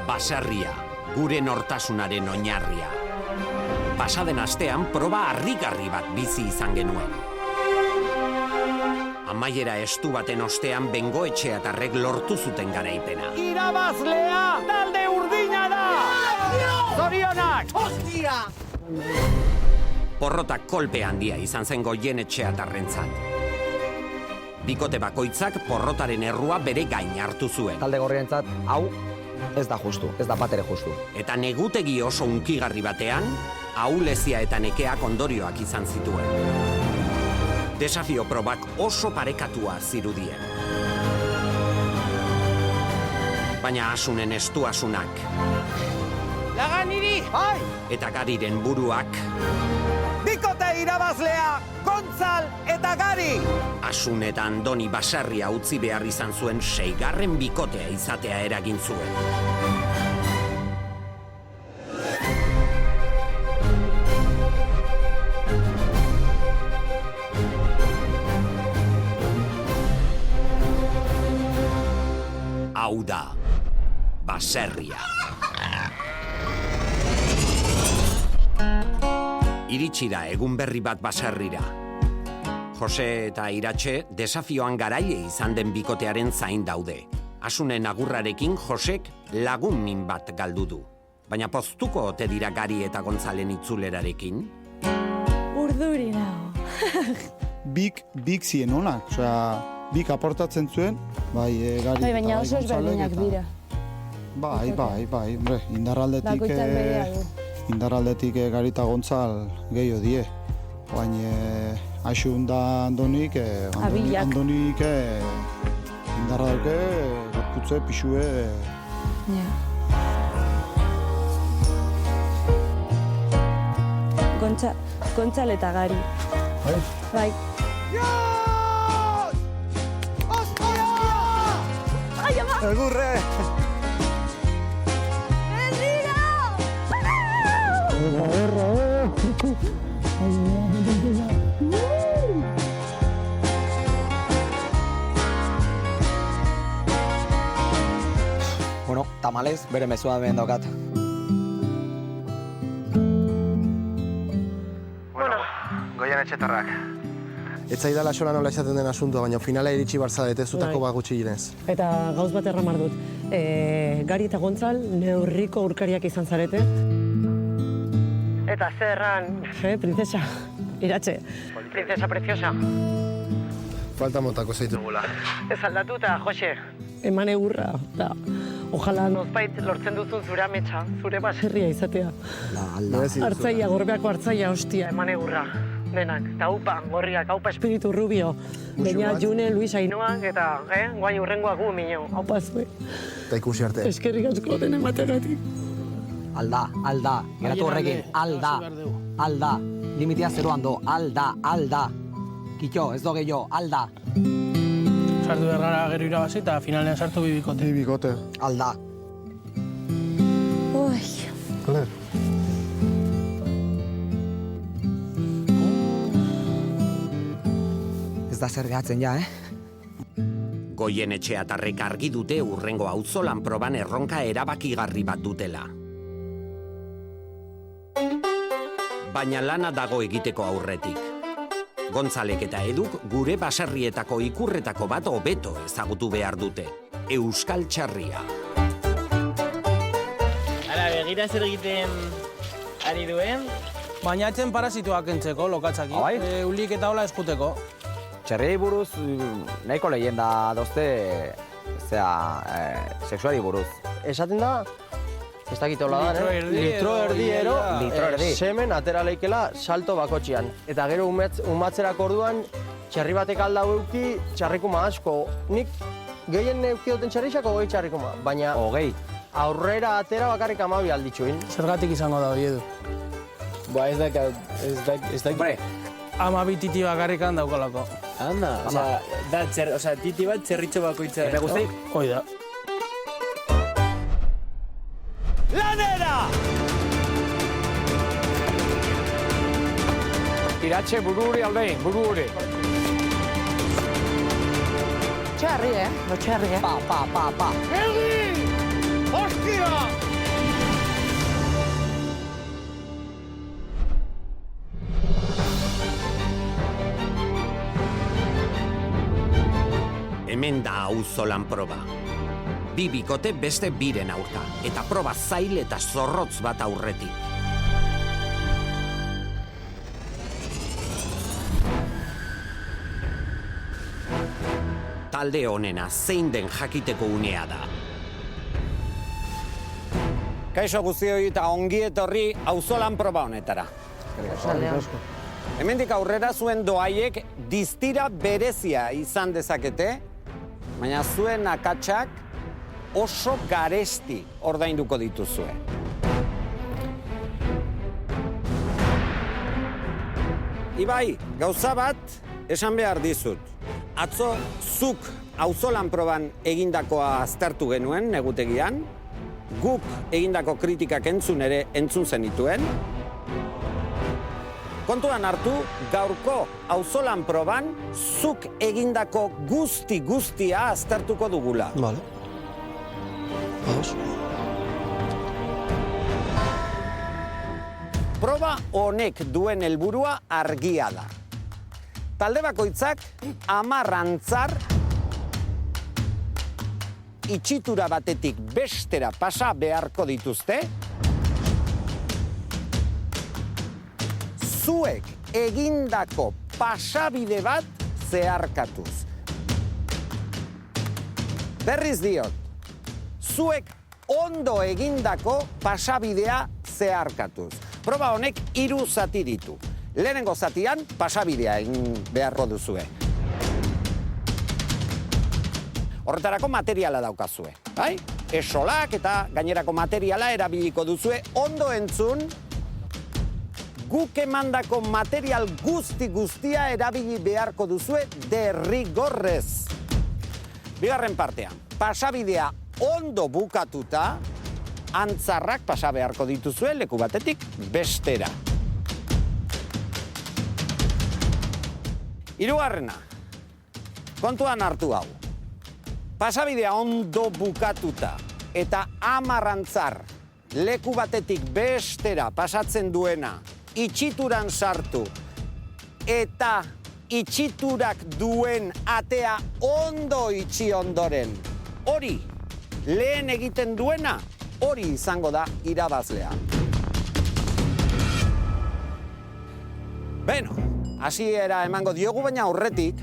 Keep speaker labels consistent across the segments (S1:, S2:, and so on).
S1: Baserria, gure nortasunaren oinarria. Pasaden astean proba harrigarri bat bizi izan genuen. Amaiera estu baten ostean Bengoetxeatarrek lortu zuten garaipena.
S2: Irabazlea talde urdina da! Zorionak! Hostia!
S1: Porrotak kolpe handia izan zen Goienetxeatarrentzat. Bikote bakoitzak porrotaren errua bere gain hartu zuen.
S3: Talde gorrientzat, hau ez da justu, ez da batere justu.
S1: Eta negutegi oso hunkigarri batean, ahulezia eta nekeak ondorioak izan zituen. Desafio probak oso parekatua zirudien. Baina Asunen estuasunak
S2: Lagan niri! Bai!
S1: eta Gariren buruak
S2: Bikote irabazlea! Gontzal eta Gari!
S1: Asun eta Andoni baserria utzi behar izan zuen 6. bikotea izatea eragin zuen. Hau da, baserria. Iritsi da egun berri bat baserrira. Jose eta Iratxe desafioan garaile izan den bikotearen zain daude. Asunen agurrarekin Josek lagun min bat galdu du. Baina poztuko ote dira Gari eta Gontzalen itzulerarekin?
S4: Urduri nago.
S5: Bik zien onak, osea, bik aportatzen zuen, bai Gari
S4: Bai, baina oso
S5: Gontzalek
S4: ezberdinak dira.
S5: Bai, hombre,
S4: Bakoitzak berea du.
S5: indarraldetik Gari eta Gontzal gehiago die. Baina Asun da Andonik,
S4: Abilak.
S5: Andonik indarra dauke, gorputze, pixue.
S4: Ja. Gontzal eta Gari.
S5: Bai?
S4: Bai.
S5: Egurre!
S3: Bueno, tamalez, bere mezua hemen daukat.
S6: Goienetxetarrak. Ez zaidala sola nola esaten den asuntua, baina finala iritsi barzadete zutako gutxi ginez.
S7: Eta gauz bat erramar dut. Gari eta Gontzal neurriko urkariak izan zarete. Eta zerran, princesa, Iratxe, princesa preciosa.
S6: Falta motako zaitu gula.
S7: Ez aldatuta, Jose, eman egurra. Da, ojala nozbait lortzen duzun zure ametsa, zure baserria izatea. Hartzaia, gorbeako hartzaia, hostia, eman egurra. Denak, eta upa, gorriak, haupa espiritu rubio. Baina June, Luis Ainoak, eta guain urrengoak gu minio, haupa zue.
S6: Eta ikusi arte.
S7: Eskerrik asko den emategatik.
S3: Alda, geratu horrekin, alda. Limitea zeroan do, alda. Kitxo, ez do gehiago, alda.
S8: Sartu errara gero irabazi eta finalean sartu bibikote.
S6: Bibikote.
S3: Alda.
S4: Ui.
S6: Kale.
S3: Ez da zer gehatzen ja,
S1: Goienetxeatarrek argi dute urrengo auzolan proban erronka erabakigarri bat dutela. Baina lana dago egiteko aurretik. Gontzalek eta Eduk gure baserrietako ikurretako bat hobeto ezagutu behar dute. Euskal Txarria.
S8: Hala, begira zer egiten ari duen. Bainatzen parasitoak entzeko, lokatzaki.
S3: Bai?
S8: Ulik eta hola eskuteko.
S3: Txerriei buruz nahiko leyenda dozte, sexuari buruz.
S9: Esaten da, ez dakit hola da,
S8: Litro
S9: erdi, semen atera leikela salto bakotxian. Eta gero umatzerako orduan, txerri batek aldau euki, txarrikuma asko. Nik gehien euki duten txerrixako 20 txarrikuma, baina
S3: 20.
S9: aurrera atera bakarrik 12 alditxuin.
S8: Zergatik izango da hori edu.
S9: Ba ez dakit.
S8: Hombre, 12 titi bakarrikan daukalako.
S9: Anda, titi bat txerritxo bakoitza.
S3: Epe guzti?
S8: Hoi da.
S2: Lanera!
S9: Iratxe bururi aldein, bururi.
S4: Txarri, Txarri,
S3: Pa.
S2: Hostia!
S1: Hemen da auzolan proba. Bi bikote beste biren aurka, eta proba zail eta zorrotz bat aurretik. Talde honena zein den jakiteko unea da.
S2: Kaixo guztioi eta ongi etorri auzolan proba honetara. Hemendik aurrera zuen doaiek distira berezia izan dezakete, baina zuen akatsak oso garesti ordainduko dituzue. Ibai, gauza bat esan behar dizut. Atzo zuk auzolan proban egindakoa aztertu genuen negutegian, guk egindako kritikak entzun zenituen. Kontuan hartu, gaurko auzolan proban zuk egindako guztia aztertuko dugula.
S6: Vale. Vamos.
S2: Proba honek duen helburua argia da. Talde bakoitzak 10 antzar itxitura batetik bestera pasa beharko dituzte, zuek egindako pasabide bat zeharkatuz. Berriz diot, zuek ondo egindako pasabidea zeharkatuz. Proba honek 3 zati ditu. Lehenengo zatian pasabidea egin beharko duzue. Horretarako materiala daukazue, bai? Esolak eta gainerako materiala erabiliko duzue. Ondo entzun, guk emandako material guztia erabili beharko duzue derrigorrez. Bigarren partean, pasabidea ondo bukatuta, antzarrak pasa beharko dituzue leku batetik bestera. Hirugarrena, kontuan hartu hau. Pasabidea ondo bukatuta eta 10 antzar leku batetik bestera pasatzen duena itxituran sartu eta itxiturak duen atea ondo itxi ondoren. Hori, lehen egiten duena, hori izango da irabazlea. Beno, hasiera emango diogu, baina aurretik,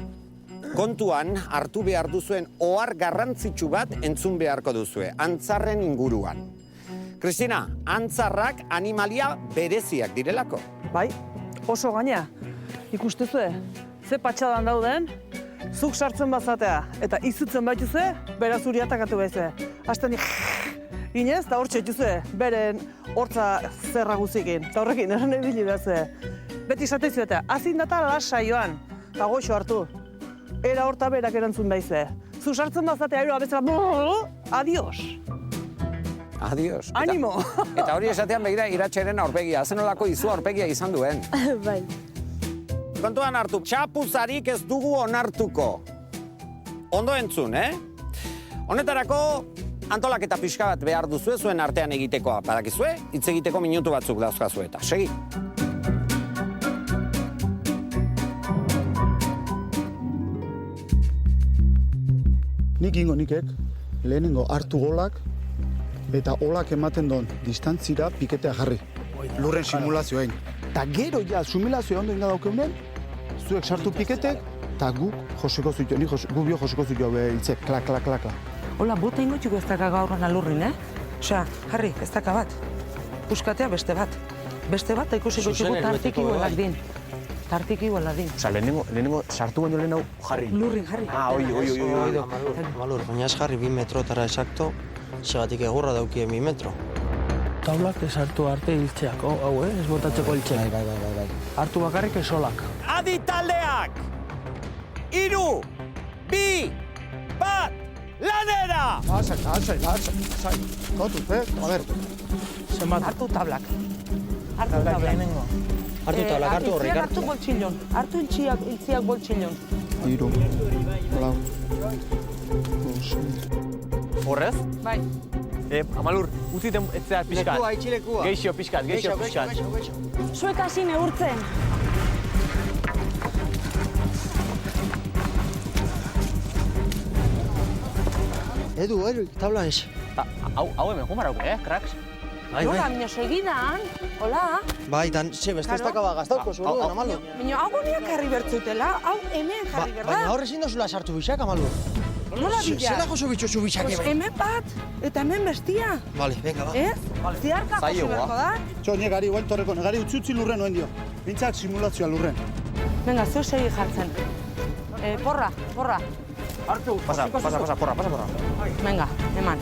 S2: kontuan hartu behar duzuen ohar garrantzitsu bat entzun beharko duzue, antzarren inguruan. Kristina, antzarrak animalia bereziak direlako.
S7: Bai, oso gaina. Ikustezue, ze patxadan dauden, zuk sartzen bazatea eta izutzen baituzue, bera zuri atakatu behizue. Hasten Inez, eta hor txetuzue, beren hortza zerra guzikin. Eta horrekin, eran ebili behazue. Beti esateizu eta, azin data lasai joan, eta goxo hartu. Era horta berak erantzun behizue. Zu sartzen bazatea, abezela, adios.
S2: Adios.
S7: Animo!
S2: Eta hori esatean begira Iratxeren aurpegia, zenolako izu aurpegia izan duen.
S4: Bai.
S2: Kontuan hartu, txapuzarik ez dugu onartuko. Ondo entzun, Honetarako antolaketa pixka bat behar duzue zuen artean egitekoa. Badakizue, hitz egiteko minutu batzuk dauzkazue eta. Segi.
S5: Nik ingo nikek, lehenengo hartu golak, eta olak ematen don distantzira piketea jarri. Lurren simulazioain. Ta gero ja, simulazioa ondo inga daukeunen, zuek sartu piketek, eta guk joseko zutu, gu bio joseko zutu hitzek, klak, klak, klak, klak.
S10: Hola, bota ingotxuko ez daka gaurran alurrin, Osea, jarri, ez daka bat. Puskatea beste bat. Beste bat, eta ikusiko txuko tartik igualak din. Tartik igualak din.
S6: Osa, lehenengo sartu baino lehen hau jarri.
S10: Lurrin, jarri.
S9: Oi. Malur, baina ez jarri 2 metrotara esakto, segatik egurra daukie 2 metro.
S8: Taulak ez hartu arte hiltzeako, hau, ez botatzeko hiltzeak.
S6: Bai.
S8: Hartu bakarrik esolak.
S2: Adi taldeak! 3, 2, 1, lanera!
S5: Lasai. Kotu, a ver.
S10: Hartu tablak. Hartu tablak.
S8: Lehenengo.
S9: Hartu tablak, hartu horrik.
S10: Hartu boltxillon. Hartu hiltziak boltxillon.
S5: 3, 4.
S9: Horrez?
S10: Bai.
S8: Amalur, utziten etzea pixkat.
S9: Lekua, itxilekua.
S8: Geixo, pixkat.
S4: Zuek hasi neurtzen.
S9: Edu, tabla ez.
S8: Hau hemen jumarauko, cracks?
S10: Nola, minio, segidan, hola.
S9: Bai, tan, ze, beste ez dakaba gaztauko zuru, Amalu.
S10: Minio, hau goniak jarri bertzutela, hau hemen jarri berda.
S9: Baina horre ezin dozula sartu bixak, Amalu.
S10: Nola bila?
S9: Zela jozo bitxozu bixak
S10: Pues hemen bat, eta hemen bestia.
S9: Vale, venga, ba.
S10: Ez? Ziarka josi berko da.
S5: Txo, negari, guen torreko, negari utzi lurren oen dio. Bintzak simulazioa lurren.
S10: Venga, zeu segi jartzen. Porra.
S8: Hartu. Pasa, porra.
S10: Venga, eman.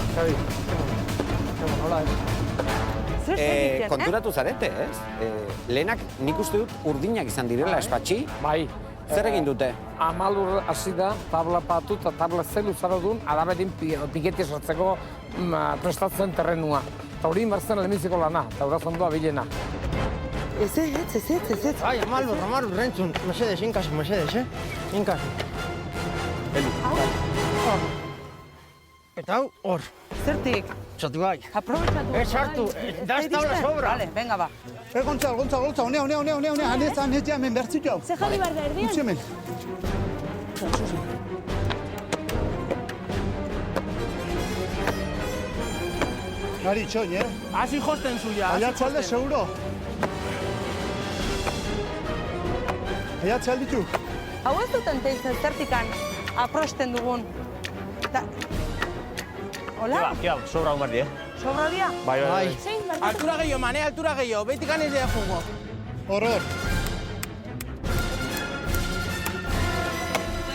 S9: Xabi, hola ez.
S10: Zer segiten,
S2: Konturatu zarete, ez? Lehenak nik uste dut urdinak izan direla, espatxi.
S11: Bai.
S2: Zer egin dute?
S11: Amalur hasi da, tabla patu eta tabla zelu zarodun, adaberin piketi sartzeko prestatzen terrenua. Eta hori inbartzen lehenbiziko lana, eta horaz ondoa bilena.
S10: Ez.
S9: Ai, Amalu, rentzun. Mesedes, inkasu, mesedes, Inkasu. Eta hau, hor.
S10: Zertik?
S9: Zatu bai.
S10: Aprobetxatu.
S9: Ez hartu, das tabla sobra.
S10: Vale, venga, ba.
S5: Gontzal, honea, hanez ja hemen bertzit jau.
S4: Ze jarri behar da erdian?
S5: Utsi hemen. Gari, txoin,
S8: Hasi josten zuia.
S5: Aiatxalde, seguro. Aiatxalde ditu.
S10: Hau ez duten teitzen zertikan aprosten dugun. Hola?
S8: Keba, sobra un bardi,
S10: Sobra dia?
S8: Bai.
S4: Zein, bardi?
S8: Altura gehiago, mane, altura gehiago. Behitik anez dira jugo.
S5: Horror.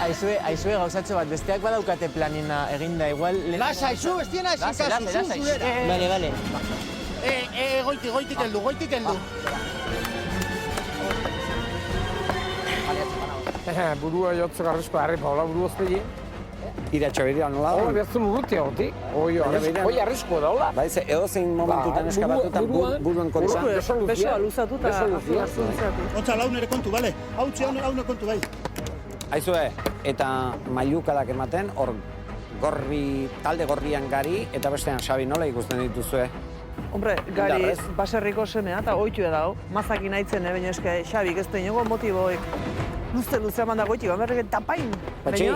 S8: Aizue gauzatxo bat, besteak badaukate planina eginda, igual...
S9: Lasa, aizu, bestiena ezin kasu, zuzulera.
S8: Bale.
S9: Goitik heldu.
S11: Burua jotzeko arrisko harri, Paula, buru ozpegi.
S2: Iratxo beria nola da?
S11: Hora behazun urrutia gotik. Hoi arrisko da, hola.
S2: Bai, ze edozein momentutan eskabatutan buruen kontra.
S10: Besoa luzatuta.
S5: Gontzal, hau nere kontu, bale? Hau nere kontu, bai.
S2: Aizue, eta mailukadak ematen, hor talde gorrian Gari, eta bestean Xabi nola ikusten dituzue?
S7: Hombre, Gari baserriko semea eta oitu edau. Mazaki nahitzen, baina eske Xabik ez da inogo motiboek. Luze eman da goitik, bamerrek tapain.
S2: Patxi?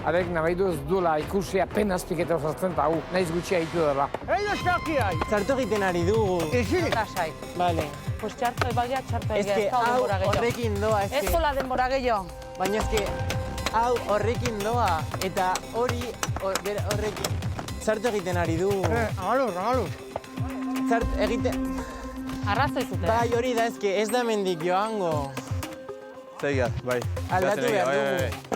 S11: Arek nabaitu ez duela ikusi apenas piketa osartzen eta hau, nahiz gutxi haitu dela.
S9: Edo eskakiai!
S8: Txarto egiten ari dugu.
S9: Ezirik!
S10: Lasai.
S8: Bale.
S10: Pues txarto ebagia, txarto
S8: Ez
S10: egia.
S8: que hau horrekin doa,
S10: Ez zola denbora gehiago.
S8: Baina ez que hau horrekin doa, eta hori horrekin... Txarto egiten ari dugu.
S9: Amalu.
S8: Txart egiten...
S10: Arrazoi zuten.
S8: Bai, hori da, ez que ez da mendik joango.
S6: Zegia, bai.
S8: Aldatu behar dugu.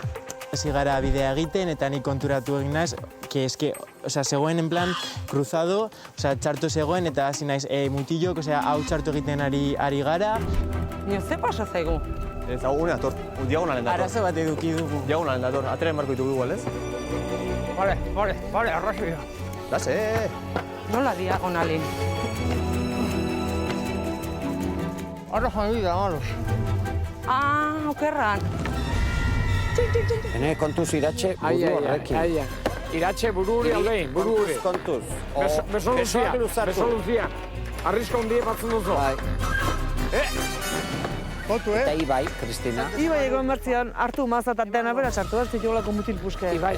S8: Hasi gara bidea egiten eta nik konturatu egin naiz, que es que, zegoen en plan cruzado, txarto zegoen eta hasi naiz mutilok, hau txarto egiten ari gara.
S10: Nio, ze pasa zaigu?
S6: Ez, hau une dator, diagonalen dator.
S8: Arazo bat eduki dugu.
S6: Diagonalen dator, ateren marko ditugu igual, ez?
S11: Bale, arrazia.
S6: Lase!
S10: Nola diagonalin?
S9: Arra jandida, Amalu.
S10: Okerran.
S2: Hene kontuz Iratxe buru horrekin.
S11: Iratxe buru hori aldein, buru hori.
S2: Kontuz.
S11: Beso Luzia. Arrisko ondie batzen duzu.
S5: Kontu,
S2: Eta Ibai, Kristina.
S7: Ibai egon bertzian hartu mazat dena bera txartu bat zitugolako mutil puske.
S11: Ibai,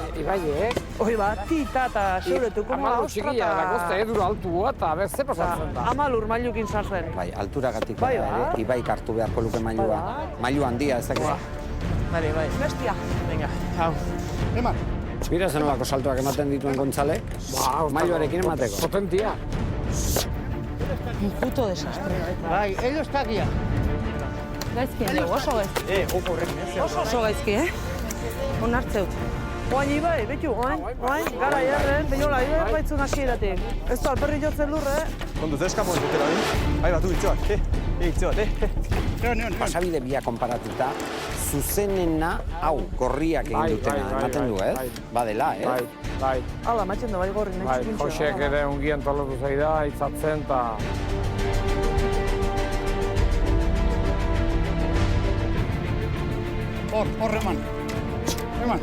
S7: Hoi bat, tita eta xeuretuko
S11: Amalu txikia, da gozte edura altua eta ze pasatzen da.
S7: Amalur mailukin sartzen.
S2: Bai, alturagatik
S7: Bai,
S2: ere, Ibai hartu beharko luke mailua. Mailu handia, ez dakit.
S8: Bai.
S10: Bestia.
S8: Venga, hau.
S5: Eman.
S2: Bira zenolako saltoak ematen dituen Gontzalek, mailuarekin emateko.
S11: Potentia.
S10: Un puto desastre.
S9: Bai, edo eskakia.
S10: Gaizki, oso gaizki.
S8: Ojo horrekin, ez?
S10: Oso gaizki, Onartzeut.
S7: Oain Ibai, betu, oain, gara jarren, peinola, Ibai baitzun hasieratik. Ez da, alperri jotzen lurre,
S6: Kontuz, eskapo ditutela, Bai, batu, itxoak,
S2: Pasabide bia konparatuta, zuzenena hau gorriak egin dutena ematen du, ez? Badela, ez?
S11: Bai.
S7: Hala, matxen da bai gorri, nahi txikintxo.
S11: Josek ere ungien tolatu zaida, itzatzen eta...
S5: Hor, eman. Eman.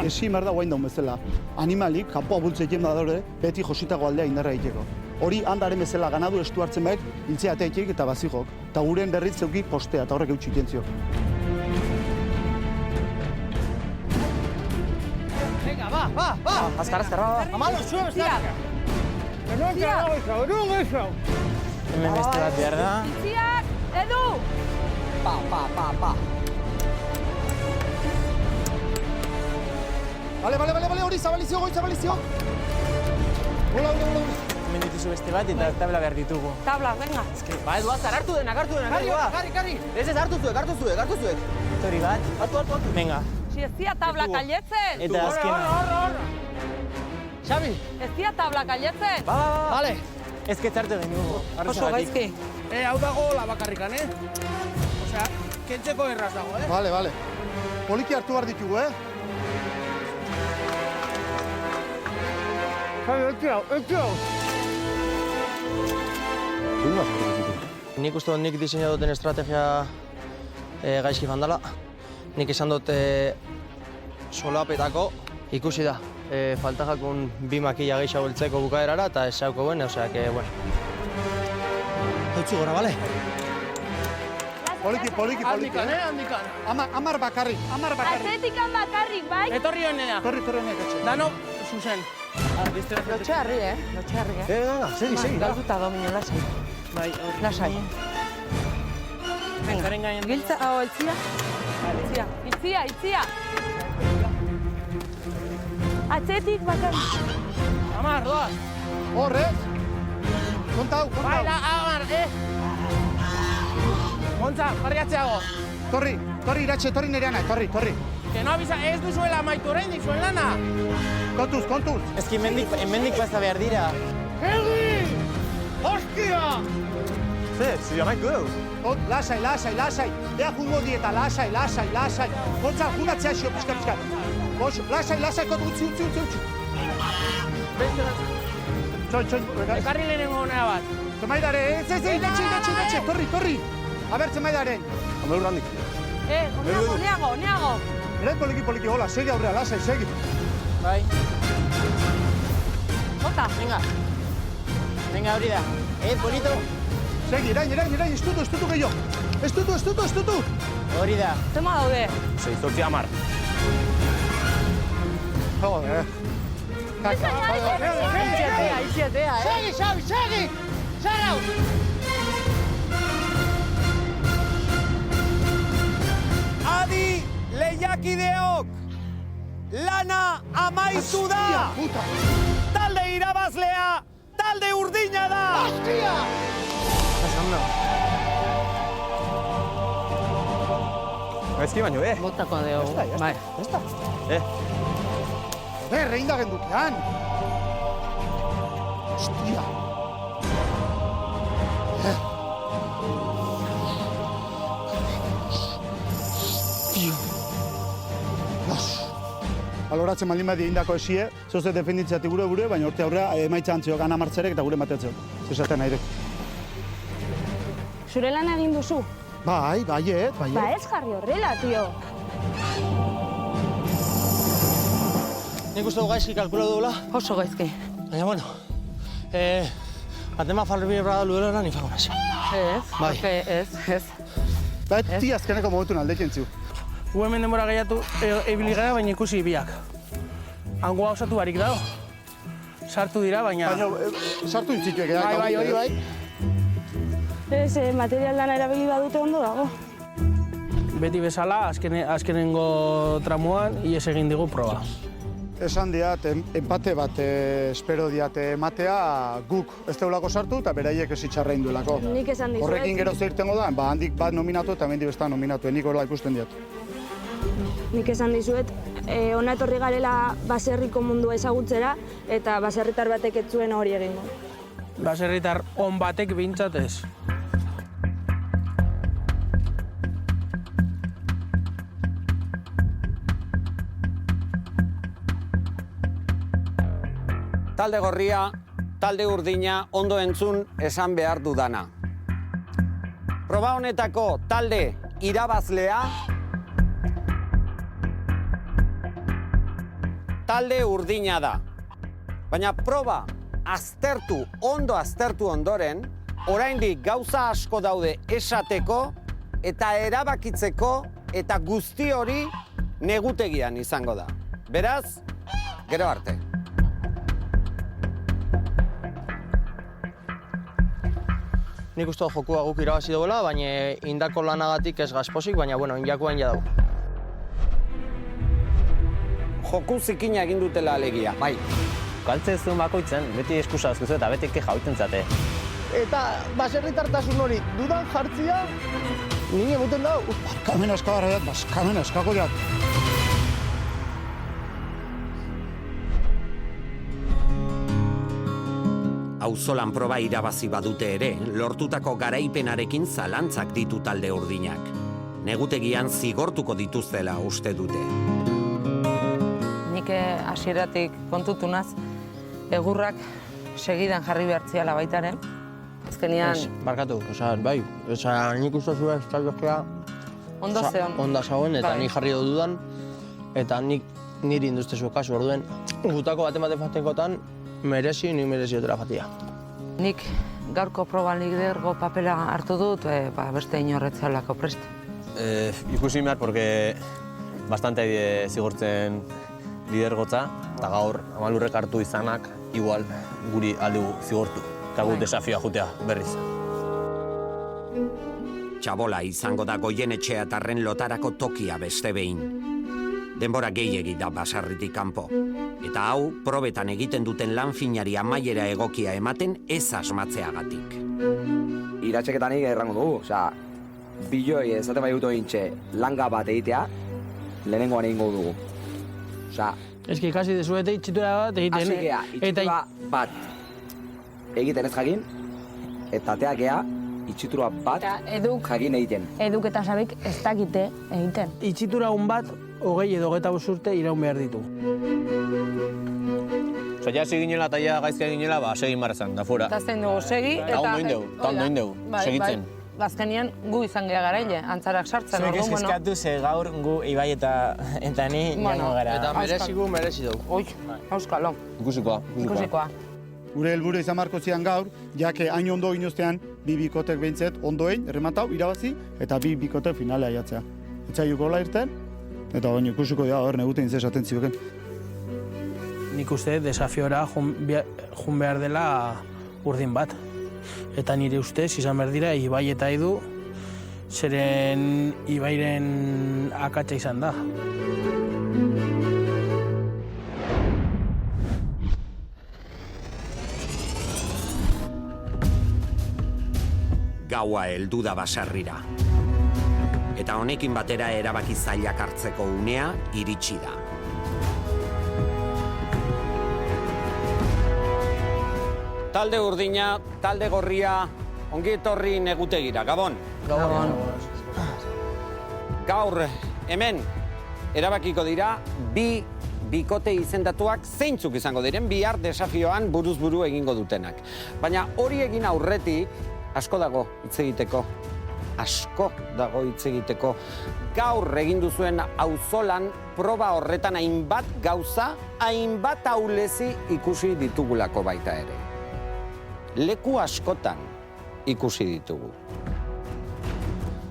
S5: Ezi merda guain daun bezala. Animalik, kapoa bultzekin badore, beti jositago aldea indarra egiteko. Hori handaren bezala ganadu estu hartzen baik, hiltzea ateikik eta bazikok. Eta guren berriz zeuki postea, eta horrek eutxik entzio.
S9: Venga, va!
S3: Azkar, ba.
S9: Amalo, zuen bestak!
S8: Hemen beste bat behar da.
S4: Itziak, Edu!
S3: Pa.
S5: Bale, hori zabalizio. Hola.
S8: Hemen dituzu beste bat eta tabla behar ditugu.
S10: Tabla, venga.
S9: Ba, Edu, azar, hartu denak, Karri! Ez hartu zuek!
S8: Tori bat.
S9: Hartu.
S8: Venga.
S10: Si ez dira tabla kalletzen.
S8: Eta azkena.
S9: Xabi!
S10: Ez dira tabla kalletzen.
S9: Vale.
S8: Ez ketzartu egin dugu.
S10: Oso gaizki.
S9: Hau dago la bakarrikan, Osea, kentzeko erraz dago,
S5: Bale. Poliki hartu behar ditugu,
S9: Nik uste dut nik diseinatu duten estrategia gaizki fandala. Nik esan dut solapetako ikusi da. Falta jakun bi makilla gehiago beltzeko bukaerara eta esauko buen, osea, bueno. Eutxi gora, bale?
S5: Poliki.
S9: Handikan.
S5: Amar bakarrik.
S4: Atletikan bakarrik, bai?
S9: Etorri honea.
S5: Torri honek etxe.
S9: Dano, zuzen.
S10: Lotxearri, Lotxearri,
S5: Venga, segi.
S10: Galduta domino, lasai.
S8: Bai,
S10: Lasai.
S8: Zaren gaien.
S10: Giltza, Iltzia.
S4: Atzetik bakarrik.
S9: Amar, doaz.
S5: Horrez. Kontau.
S9: Baila, amar, Montza, jarri atzeago.
S5: Torri, iratxe, torri nereana, torri.
S9: Que no avisa, ez duzuela amaitu oraindik zuen lana.
S5: Kontuz.
S8: Ez ki hemendik pasa behar dira.
S9: Egi! Hostia!
S5: Si amaitu dugu. Lasai. Beha jungo dieta, lasai. Kontza, jungatzea xio, pixka. Lasai, utzi. Txoin.
S9: Ekarri lehenengo honea bat.
S5: Zemaidare, ez, iratxe, torri. Aber, zemaidare. Amel urrandik.
S10: Neago.
S5: Ere poliki, hola, segi aurrea, lasai, segi.
S8: Bai.
S10: Bota.
S8: Venga, hori da. Polito.
S5: Segi, irain, estutu gehiago. Estutu.
S8: Hori da.
S10: Zema daude.
S9: 6 amar.
S5: Joder.
S10: Itziatea,
S9: Segi! Zarau!
S2: Adi lehiakideok! Lana amaitu da! Talde irabazlea, talde urdina da!
S9: Hostia!
S6: Gaizki baino,
S10: Botako dugu. Bai.
S5: Rein da gendukean. Hostia. Baloratzen baldin badi indako esie, zoze defenditzeati gure, baina urte aurrea emaitza antziok ana martzerek eta gure mateatzeok. Zesaten nahi duk.
S4: Zure lan egin duzu?
S5: Bai.
S4: Ba ez jarri horrela, tio.
S9: Nik uste du gaizki kalkulatu dugula.
S10: Oso gaizki.
S9: Baina, bueno, atema farri brada luelora ni fago nasi.
S10: Ez, ez.
S5: Ba, ti azkeneko momentu naldeken ziu.
S9: Gu hemen denbora gehiatu ebili gara, baina ikusi biak. Hangoa osatu barik dago. Sartu dira, baina...
S5: Baina, sartu intzituek,
S9: Bai, hori bai.
S4: Ez, material lana erabili badute ondo dago.
S9: Beti bezala, azkenengo tramuan, ies egin digu proba.
S5: Esan diat, empate bat espero diat ematea guk ez deulako sartu eta beraiek ez itxarrein duelako.
S4: Nik esan dizuet.
S5: Horrekin gero zeirtengo da, handik bat nominatu eta hemendik besta nominatu, nik horrela ikusten diat.
S4: Nik esan dizuet, hona etorri garela baserriko mundua ezagutzera eta baserritar batek ez zuen hori egingo.
S9: Baserritar on batek behintzat ez.
S2: Talde gorria, talde urdina ondo entzun esan behar dudana. Proba honetako talde irabazlea talde urdina da. Baina proba ondo aztertu ondoren, oraindik gauza asko daude esateko eta erabakitzeko eta guzti hori negutegian izango da. Beraz, gero arte.
S9: Nik uste jokua guk irabazi duela, baina indako lanagatik ez gazposik, baina injakoen ja dugu.
S2: Joku zikina egin dutela alegia.
S12: Bai. Galtze ez duen bakoitzen, beti eskusa azkuzu eta beti keja hautzen zate.
S6: Eta baserritartasun hori dudan jartzia, nini emuten dau.
S5: Barkamen askagarra jat, barkamen askako jat.
S1: Auzolan proba irabazi badute ere, lortutako garaipenarekin zalantzak ditu talde urdinak. Negutegian zigortuko dituztela uste dute.
S10: Nik hasieratik kontutunaz, egurrak segidan jarri behartziala baitaren. Azkenean...
S9: Barkatu, bai, nik uste zuen estaldoskea onda zauen eta nik jarri dudan, eta niri induztezu kasu orduen, gutako bate fatekotan, merezi otera fatia.
S10: Nik gaurko proban lidergo papela hartu dut, beste inorretzalako prest.
S12: Ikusi behar, porque bastante zigortzen lidergotza, eta gaur Amalurrek hartu izanak, igual guri aldegu zigortu, eta gu desafioa jutea berriz.
S1: Txabola izango da Goienetxea tarren lotarako tokia beste behin. Denbora gehiegi da basarritik kanpo. Eta hau, probetan egiten duten lan finari amaiera egokia ematen ez asmatzeagatik.
S3: Iratxeketanik errango dugu, biloi ezate bai dutu egintxe langa bat egitea, lehenengoan egingo dugu.
S7: Ez ki ikasi dezuete itxitura bat egiten.
S3: Asekea, itxitura bat egiten ez jakin, eta teakea itxitura bat jakin egiten.
S4: Eduk eta sabik ez dakite egiten.
S7: Itxitura bat, 20 edo 25 urte iraun behar ditu.
S12: Ja ginela eta ja gaizkia ginela, segin barzan, da fuera.
S10: Eta zein dugu segi, eta...
S12: Ondo indeu, segitzen.
S10: Azkenean gu izan geha garaile, antzarak sartzen.
S8: Zuek eskatu ze gaur gu Ibai eta ni jango gara.
S9: Eta merezi dugu.
S10: Oi, auskalo.
S12: Ikusikoa.
S5: Gure helburu izan marko zian gaur, jake hain ondo inoztean, 2 bikotek behintzet ondoen, errematau, irabazi, eta 2 bikotek finalea jatzea. Etxaiuk gola irten, eta baina ikusiko dira, negutein zesaten zioken.
S7: Nik uste desafiora jun behar dela urdin bat. Eta nire ustez izan behar dira Ibai eta Edu, zeren Ibairen akatsa izan da.
S1: Gaua heldu da basarrira. Eta honekin batera erabaki zailak hartzeko unea iritsi da.
S2: Talde urdina, talde gorria, ongi etorri negutegira, Gabon.
S10: Gabon.
S2: Gaur, hemen, erabakiko dira, 2 bikote izendatuak zeintzuk izango diren, bihar desafioan buruz buru egingo dutenak. Baina hori egin aurretik, asko dago hitz egiteko. Gaur egin duzuen auzolan proba horretan hainbat gauza, hainbat ahulezi ikusi ditugulako baita ere. Leku askotan ikusi ditugu.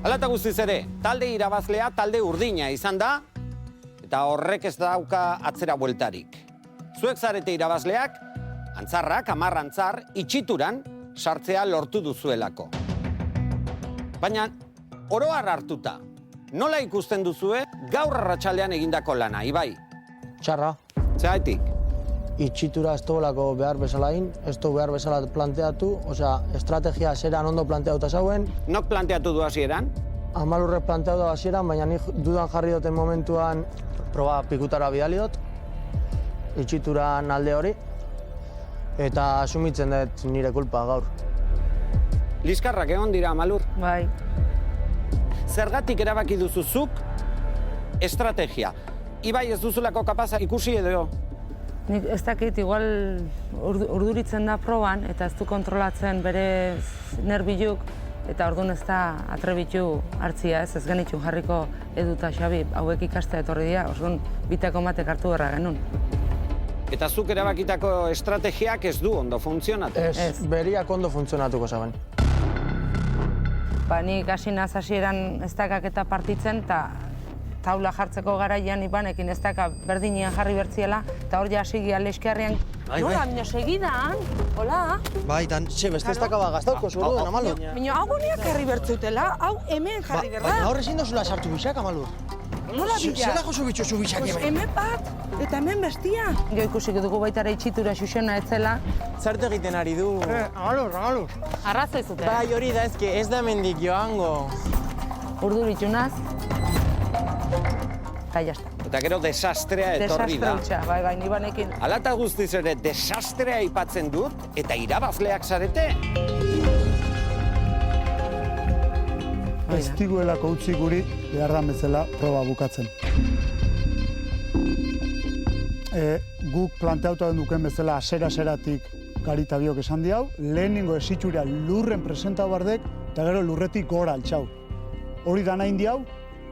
S2: Hala eta guztiz ere, talde irabazlea talde urdina izan da, eta horrek ez dauka atzera bueltarik. Zuek zarete irabazleak, antzarrak, 10 antzar, itxituran sartzea lortu duzuelako. Baina, oro har hartuta, nola ikusten duzue gaur arratsaldean egindako lana, Ibai?
S9: Txarra.
S2: Zergatik?
S9: Itxitura ez duelako behar bezalain, ez du behar bezala planteatu, estrategia zeran ondo planteatuta zauen.
S2: Nok planteatu du hasieran?
S9: Amalurrek planteatu da hasieran, baina nik dudan jarri duten momentuan proba pikutara bidali dut, itxituran alde hori, eta asumitzen dut nire kulpa gaur.
S2: Liskarrak egon dira, Amalur?
S10: Bai.
S2: Zergatik erabaki duzuzuk estrategia? Ibai ez duzulako kapaza ikusi edo?
S10: Nik ez dakit, igual urduritzen da proban, eta ez du kontrolatzen bere nerbiluk, eta orduan ez da atrebitu hartzia, ez genitxun jarriko Edu eta Xabi hauek ikastea etorri dira, orduan bitako matek hartu berra genuen.
S2: Eta zuk erabakitako estrategiak ez du ondo funtzionatu.
S9: Ez, beriak ondo funtzionatuko zaben.
S10: Ba, nik hasi naz hasieran ez dakaketa partitzen, eta taula jartzeko garaian Ibanekin ez daka berdinian jarri bertziela, eta hor ja hasi leiskearrian. Nola, minio, segidan, hola?
S9: Bai, dan, beste ez dakaba gaztauko zuruden, Amalur.
S10: Minio, hau goniak jarri bertzutela, hau hemen jarri berda.
S9: Baina hor ezin dozula sartu bixak, Amalur.
S10: Nola bila?
S9: Zela jozu bitxozu bixak hemen?
S10: Hemen bat, eta hemen bestia. Jo ikusiko dugu baitara itxitura xuxena etzela.
S8: Zartu egiten ari du.
S9: Amalur.
S10: Arrazoi zuten.
S8: Bai, hori da, ez da mendik joango.
S10: Urduritu naz. Eta jazta.
S2: Eta gero desastrea etorri da.
S10: Desastre hutsa, bai, Ibanekin.
S2: Alata guztiz ere desastrea aipatzen dut, eta irabazleak zarete.
S5: Ez diguelako utzi guri behar da bezala proba bukatzen. Guk planteauta duken bezala asera-aseratik Garita biok esan diau, lehenengo esitxura lurren presentau bardek, eta gero lurretik gora altxau. Hori da nahi diau,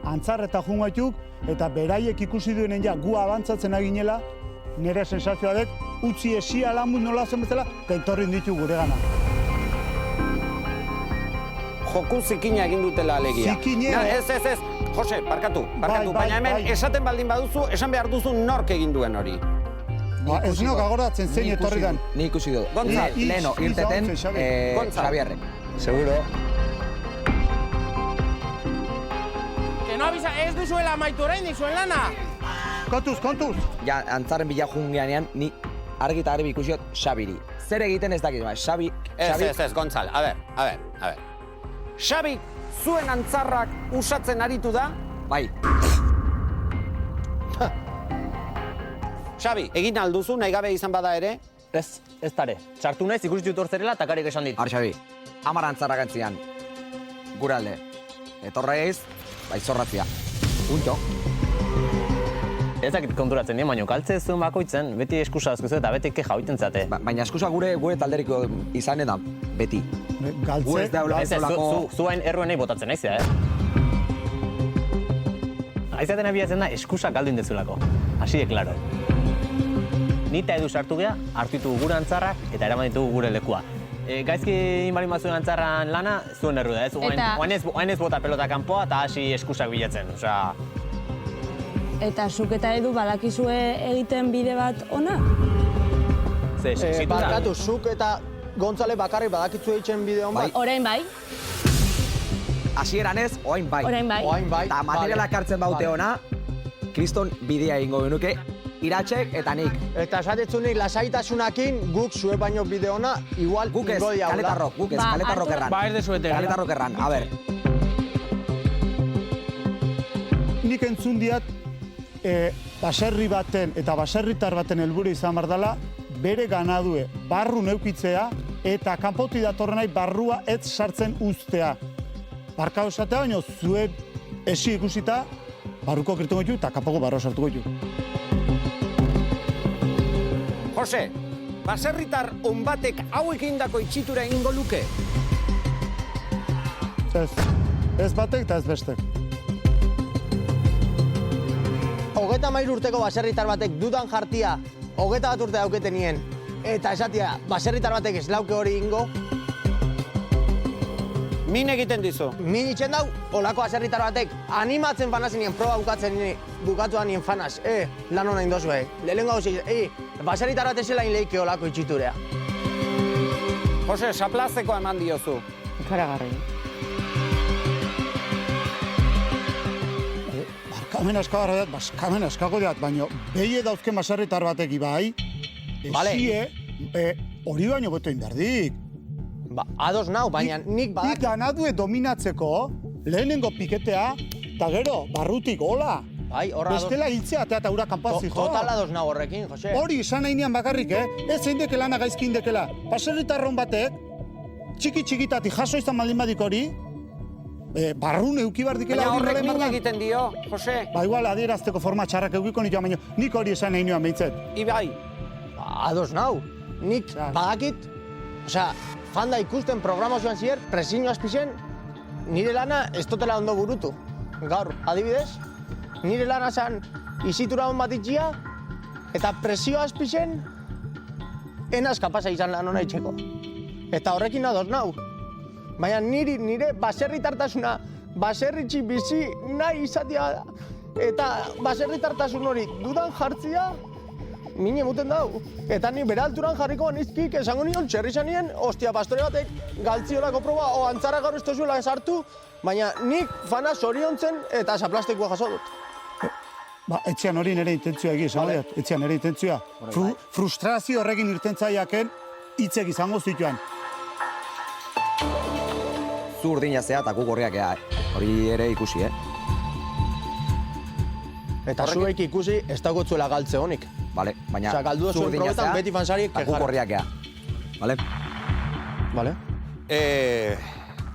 S5: antzar eta jungaituk, eta beraiek ikusi duenen ja gu abantzatzen aginela, nire sensazioa dek, utzi esia lamun nola zen bezala, eta etorrin ditu gure gana.
S2: Joku zikina egin dutela alegia.
S5: Zikine?
S2: Ez. Jose, barkatu. Baina hemen esaten baldin baduzu, esan behar duzu nork egin duen hori.
S5: Ez nok agoratzen zein etorri dan.
S3: Ni ikusi dut.
S2: Gontzal.
S3: Leheno, irteten Xabierrek.
S6: Seguro.
S8: Que no avisa, ez duzuela amaitu oraindik zuen lana.
S5: Kontuz.
S3: Ja, antzaren bila jungeanean, ni argi eta garbi ikusiot Xabiri. Zer egiten ez dakit, Xabi...
S2: Ez, Gontzal, a ber. Xabi, zuen antzarrak usatzen aritu da?
S3: Bai.
S2: Xabi, egin alduzu nahi gabe izan bada ere?
S12: Ez tare. Txartu naiz ikusi dut hor zerela eta karik esan dit.
S3: Har, Xabi, 10 antzarrak antzian. Gure alde. Etorreiz, bai zorratzia. Punto.
S12: Ez dakit konturatzen baina kaltze zuen bakoitzen, beti eskusa azkuzu eta beti keja hoiten zate.
S3: Baina eskusa gure talderiko izan da, beti.
S5: Galtze?
S12: Zuain erruenei botatzen naizia, Aizaten abiatzen da, eskusa galdu indezulako. Asi de klaro. Nita edu sartu geha, hartu ditugu gure antzarrak eta eraman ditugu gure lekua. Gaizki inbali mazuen antzarran lana, zuen erru da, ez? Oain ez bota pelota kanpoa eta hasi eskusak bilatzen, osea...
S4: Eta zuk eta Edu badakizue egiten bide bat ona?
S9: Barkatu, zuk eta Gontzale bakarrik badakitzu egiten bide hon bat?
S4: Orain bai.
S3: Hasieran ez, orain bai.
S4: Orain bai.
S3: Eta materialak hartzen baute ona, kriston bidea egingo genuke, Iratxek eta nik.
S9: Eta esatetzunik lasaitasunakin guk zue baino bide ona, igual
S3: guk ez, kaletarrok, kaletarrok erran.
S8: Ba, ez dezuete.
S3: Kaletarrok erran, a ber.
S5: Nik entzun diat, baserri baten eta baserritar baten helburu izan bardala, bere ganadue barru neukitzea eta kanpoti datorrenai barrua ez sartzen uztea. Barka osatea, baina zue esi ikusita, barruko kirtu goitu eta kanpoko barroa sartu goitu.
S2: Jose, baserritar on batek hauek egindako itxitura egingo luke?
S5: Ez batek eta ez bestek.
S9: 33 urteko baserritar batek dudan jartia 21 urte daukete nien. Eta esatia, baserritar batek ez lauke hori ingo.
S2: Min egiten dizu?
S9: Min itxen dau, olako baserritar batek animatzen fanazin nien, proba bukatuan nien fanaz. Lan hona indozu, lehenengo hau baserritar bat esela inleike olako itxiturea.
S2: Jose, saplazeko eman diozu.
S10: Ikaragarri.
S5: Kamen askago diat, baina behi dauzken baserritar batek ibai, esie, hori baino beto indardik.
S9: Ados nau, baina nik badak...
S5: Nik ganadue dominatzeko, lehenengo piketea, eta gero, barrutik, hola. Bestela hiltzea eta ura kanpazi, jo.
S9: Total ados nau horrekin, Jose.
S5: Hori izan nahi nian bakarrik, ez zeindeke lana gaizki indekela. Baserritarron batek, txiki-txikitati jaso izan baldin badik hori, barrun euki bardikela hori nola emarra.
S2: Baina horrek min egiten dio, Jose.
S5: Ba, igual, adierazteko forma txarrak eukiko nitu, baina nik hori esan nahi nioan behitzet.
S2: Ibai.
S9: Ados nau. Nik badakit, osea, fanda ikusten programazioan zier, presiño azpizen, nire lana ez totela ondo burutu. Gaur, adibidez, nire lana zan izitura hon bat itxia, Eta presio azpizen, enaz kapasa izan lan hona itxeko. Eta horrekin ados nau. Baina nire baserritartasuna, baserritxi bizi nahi izatea da. Eta baserritartasun hori dudan jartzia, mine muten dau. Eta ni bere alturan jarriko nizkik esango nion txerrizanien, ostia, pastore batek galtziolako proba o antzara gaur ez tozuela esartu, baina nik fana zoriontzen eta zaplastikoa jaso dut.
S5: Etxean hori nire intentzioa egiz, etxean nire intentzioa. Frustrazio horrekin irtentzaiaken hitzek izango zituan.
S3: Zu urdina zea eta guk gorriak ea, hori ere ikusi,
S9: Eta zuek ikusi ez dagoetzuela galtze honik.
S3: Bale, baina
S9: Osa, galdu zuen probetan beti fansariek
S3: eta guk gorriak ea. Bale?
S9: Bale.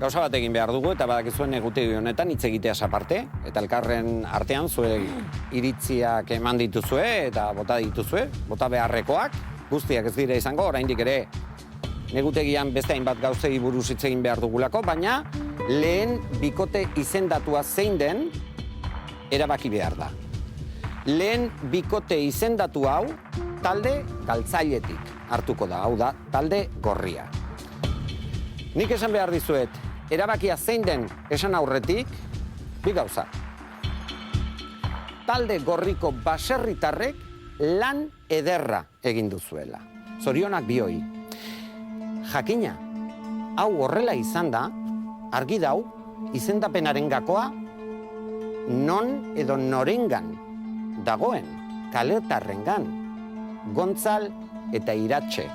S2: Gauza bat egin behar dugu eta badakizuen egutegi honetan hitz egiteaz aparte, eta elkarren artean zuek iritziak eman dituzue eta bota dituzue, bota beharrekoak, guztiak ez dira izango, oraindik ere negutegian beste hainbat gauzei buruz hitz egin behar dugulako, baina lehen bikote izendatua zein den erabaki behar da. Lehen bikote izendatu hau talde galtzailetik hartuko da, hau da, talde gorria. Nik esan behar dizuet, erabakia zein den esan aurretik, bi gauza. Talde gorriko baserritarrek lan ederra egin duzuela. Zorionak bioi. Jakina, hau horrela izan da, argi dau, izendapenaren gakoa, non edo norengan dagoen, kaletarrengan, Gontzal eta Iratxe.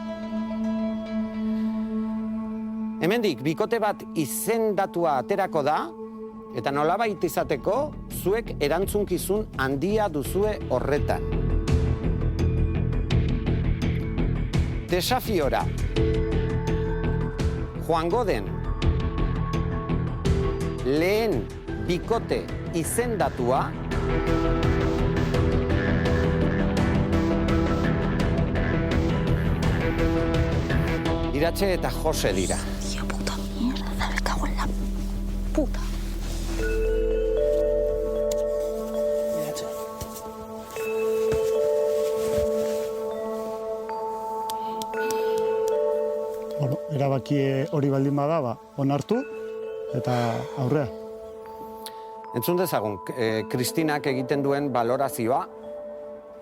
S2: Hemendik, bikote bat izendatua aterako da, eta nolabait izateko, zuek erantzunkizun handia duzue horretan. Desafiora. Joango den lehen bikote izendatua Iratxe eta Jose dira.
S13: Tío, puta mierda, me cago en la puta.
S5: Bueno, erabaki hori baldin bada, onartu eta aurrea.
S2: Entzun dezagun, Kristinak egiten duen balorazioa.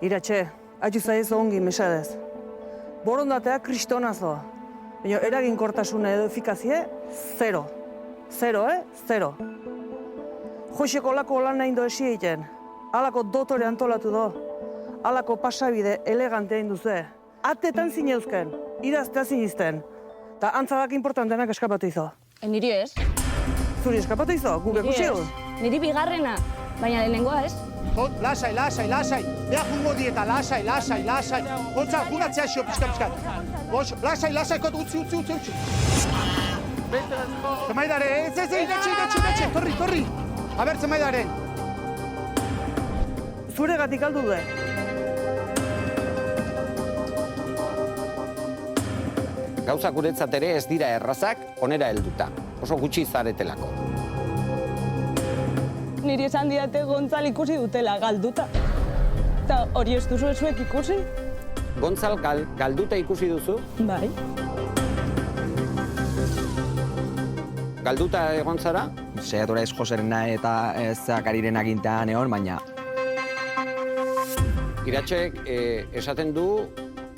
S7: Iratxe, atxu zaizu ongi, mesedez. Borondatea kristonazoa. Baina eraginkortasuna edo efikazie, zero. Zero, zero. Joxeko olako lan nahi esi egiten. Alako dotore antolatu do. Alako pasabide elegante egin duzu. Atetan zineuzken, idaztea zinizten. Ta antzadak importantenak eskapatu izo.
S4: Niri ez.
S7: Zuri eskapatu izo, guk ekusi du.
S4: Niri bigarrena, baina lehenengoa ez.
S5: Lasai. Ea jungo dieta, lasai. Gontza, junatzea xio pixka. Lasai, kotu, utzi. Zemaidare, ez, iratxe, torri. Aber, zemaidare.
S7: Zure gatik aldu du.
S2: Gauza guretzat ere ez dira errazak, onera helduta. Oso gutxi zaretelako.
S4: Niri esan diate Gontzal ikusi dutela galduta. Eta hori ez duzu ezuek ikusi?
S2: Gontzal galduta ikusi duzu?
S4: Bai.
S2: Galduta egon zara?
S3: Saiatura ez Joserena eta Zakariren agintean egon, baina...
S2: Iratxek esaten du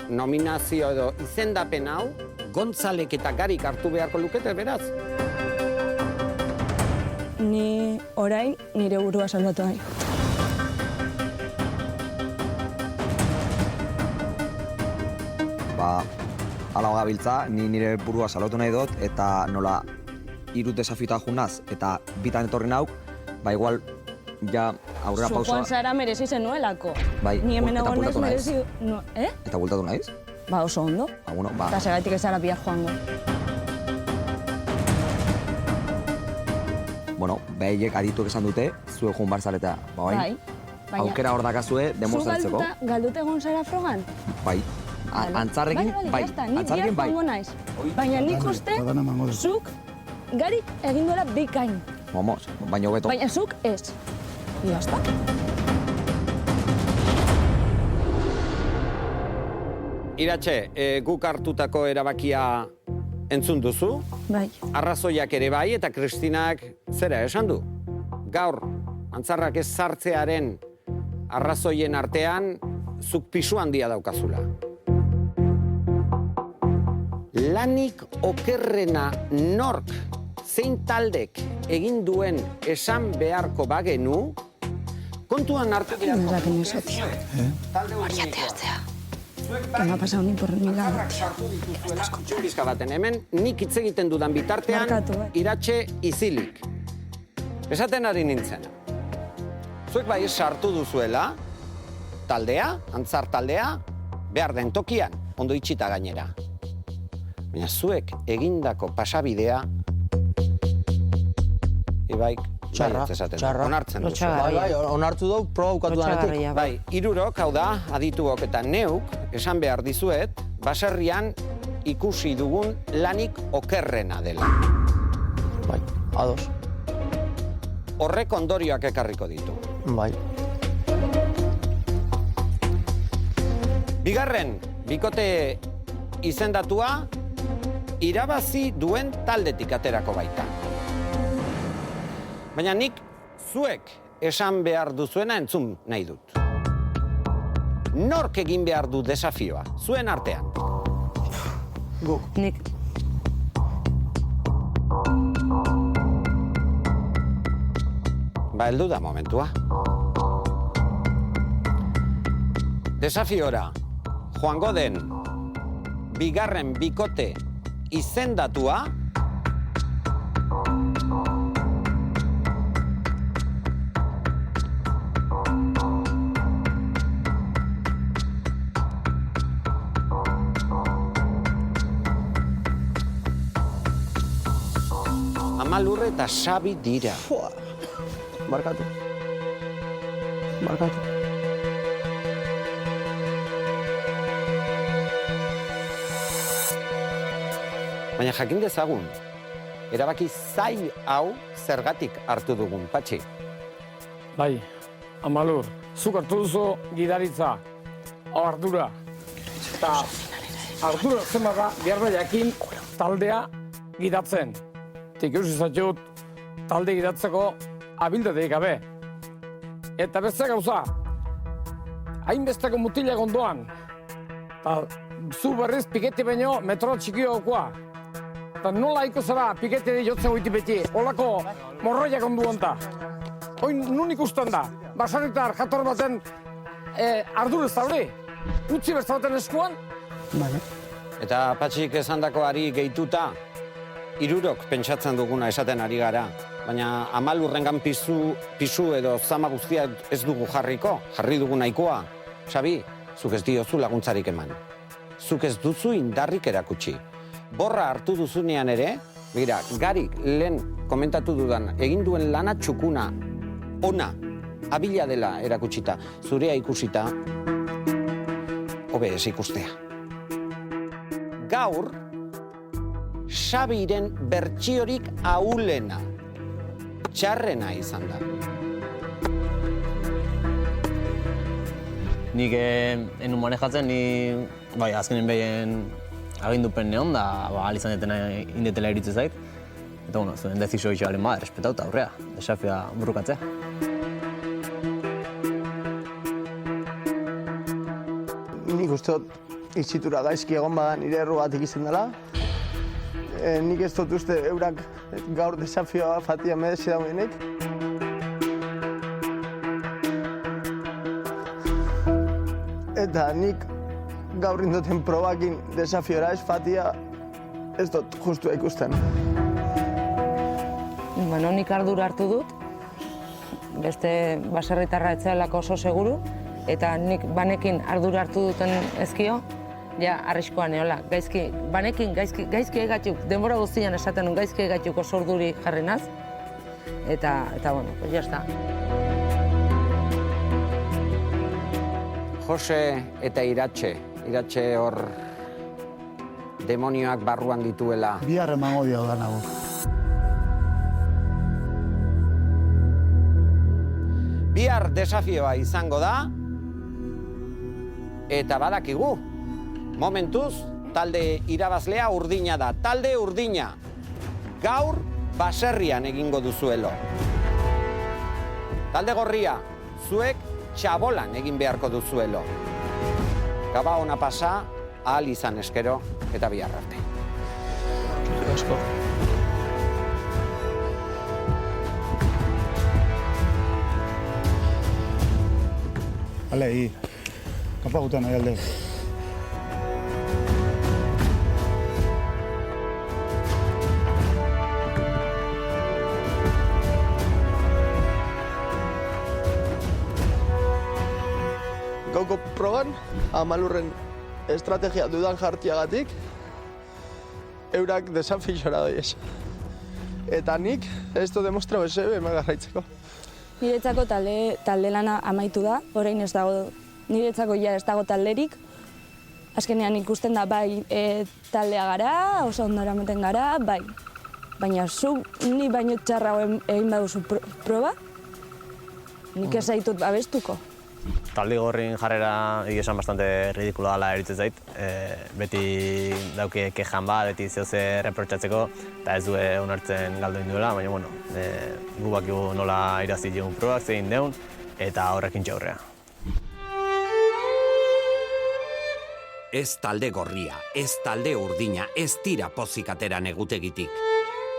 S2: nominazio edo izendapen hau Gontzalek eta Garik hartu beharko lukete, beraz?
S4: Ni orain nire burua salbatu nahi.
S3: Hala gabiltza, ni nire burua salbatu nahi dut, eta nola hiru desafioa junaz, eta bitan etorri nauk, igual, ja aurrera pausoa...
S4: Zukoan zara merezi zenuelako.
S3: Bai,
S4: ni hemen
S3: eta
S4: egon naiz
S3: bultatu
S4: merezi...
S3: Eta bultatu naiz?
S4: Oso ondo.
S3: Bueno,
S4: Eta segaitik ez zara bihar joango.
S3: Bueno, behiek adituek esan dute, zuek joan bar zareta, bai? Aukera hor dakazue demostratzeko.
S4: Zu galduta egon zara frogan?
S3: Bai. Antzarrekin, bai.
S4: Antzarrekin, bai. Baina nik uste, zuk Garik egin duela bikain.
S3: Vamos, baina hobeto.
S4: Baina zuk ez. Iazta.
S2: Iratxe, guk hartutako erabakia entzun duzu.
S4: Bai.
S2: Arrazoiak ere bai, eta Kristinak zera esan du. Gaur, antzarrak ez sartzearen arrazoien artean, zuk pisu handia daukazula. Lanik okerrena nork, zein taldek egin duen esan beharko bagenu, kontuan hartu dira.
S13: Que me ha pasado ni por mi lado.
S2: Pizka baten, hemen nik hitz egiten dudan bitartean, Iratxe izilik. Esaten ari nintzen. Zuek bai sartu duzuela, taldea, antzar taldea, behar den tokian, ondo itxita gainera. Baina zuek egindako pasabidea, Ibaik, onartzen duzu.
S9: Bai, onartu dugu, proba ukatu danetik.
S2: Bai, hirurok, hau da, adituok eta neuk, esan behar dizuet, baserrian ikusi dugun lanik okerrena dela.
S9: Bai, ados.
S2: Horrek ondorioak ekarriko ditu.
S9: Bai.
S2: Bigarren, bikote izendatua, irabazi duen taldetik aterako baita. Baina nik zuek esan behar duzuena entzun nahi dut. Nork egin behar du desafioa, zuen artean?
S10: Guk. Nik.
S2: Ba, heldu da momentua. Desafiora, joango den bigarren bikote izendatua, Amalurre eta Xabi dira.
S9: Barkatu. Barkatu.
S2: Baina jakin dezagun, erabaki zail hau zergatik hartu dugun, Patxi.
S11: Bai, Amalur, zuk hartu duzu gidaritza, hau ardura. Eta ardura zema da, behar da jakin taldea gidatzen. Tik izatut talde gidatzeko abildadeik gabe. Eta beste gauza, hainbesteko mutilak ondoan. Eta zu berriz piketi baino metro txikiokoa. Eta nola iko zara piketi jotzen goiti beti, holako morroiak onduan da. Oin nun ikusten da, basaritar jator baten ardurez da hori. Utzi bestaten eskuan.
S2: Eta Patxik esandakoari gehituta, hirurok pentsatzen duguna esaten ari gara. Baina Amalurrengan pisu edo zama guztia ez dugu jarriko, jarri dugu nahikoa. Xabi, zuk ez diozu laguntzarik eman. Zuk ez duzu indarrik erakutsi. Borra hartu duzunean ere, begira, Garik lehen komentatu dudan, egin duen lana txukuna, ona, abila dela erakutsita, zurea ikusita, hobe ez ikustea. Gaur, Xabiren bertsiorik ahulena, txarrena izan da.
S12: Nik enun manejatzen, bai, azkenen behien agindupen neon da, izan detena indetela iritze zait. Eta, bueno, zuen dezizio itxabaren bada, respetauta aurrea, desafia burrukatzea.
S6: Nik uste dut itxitura gaizki egon bada nire erru bat ikizen dela. Nik ez dut uste eurak gaur desafioa fatia medezi daudenik. Eta nik gaur indoten probakin desafiora ez fatia ez dut justua ikusten.
S10: Bueno, nik ardura hartu dut, beste baserritarra etzealako oso seguru, eta nik banekin ardura hartu duten ezkio, ja, arriskoan eola. Banekin gaizki egatuk, denbora guztian esaten nun gaizki egatuk oso urduri jarri naz, eta bueno, pues ya está.
S2: Jose eta Iratxe hor demonioak barruan dituela.
S5: Bihar emango dio da nago.
S2: Bihar desafioa izango da, eta badakigu, Momentuz, talde irabazlea urdina da. Talde urdina, gaur baserrian egingo duzuelo. Talde gorria, zuek txabolan egin beharko duzuelo. Gaba ona pasa, ahal izan eskero eta bihar arte.
S5: Ale, kapa gutan nahi alde.
S6: Gauko proban, Amalurren estrategia dudan jartiagatik, eurak desafiora doiez. Eta nik ez du demostrau eze garraitzeko.
S4: Niretzako talde lana amaitu da, orain ez dago, niretzako ja ez dago talderik. Azkenean ikusten da bai taldea gara, oso ondo eramaten gara, bai. Baina zu ni baino txarrago egin baduzu proba, nik ez zaitut babestuko.
S12: Talde gorrin jarrera esan bastante ridikula dela eritzen zait. Beti dauke kejan bat, beti zehoze reprotxatzeko, eta ez du onartzen galdu induela, baina bueno, gu bakigu nola irazi digun probak, zein deun, eta horrekin txaurrea.
S1: Ez talde gorria, ez talde urdina, ez tira pozik ateran egutegitik.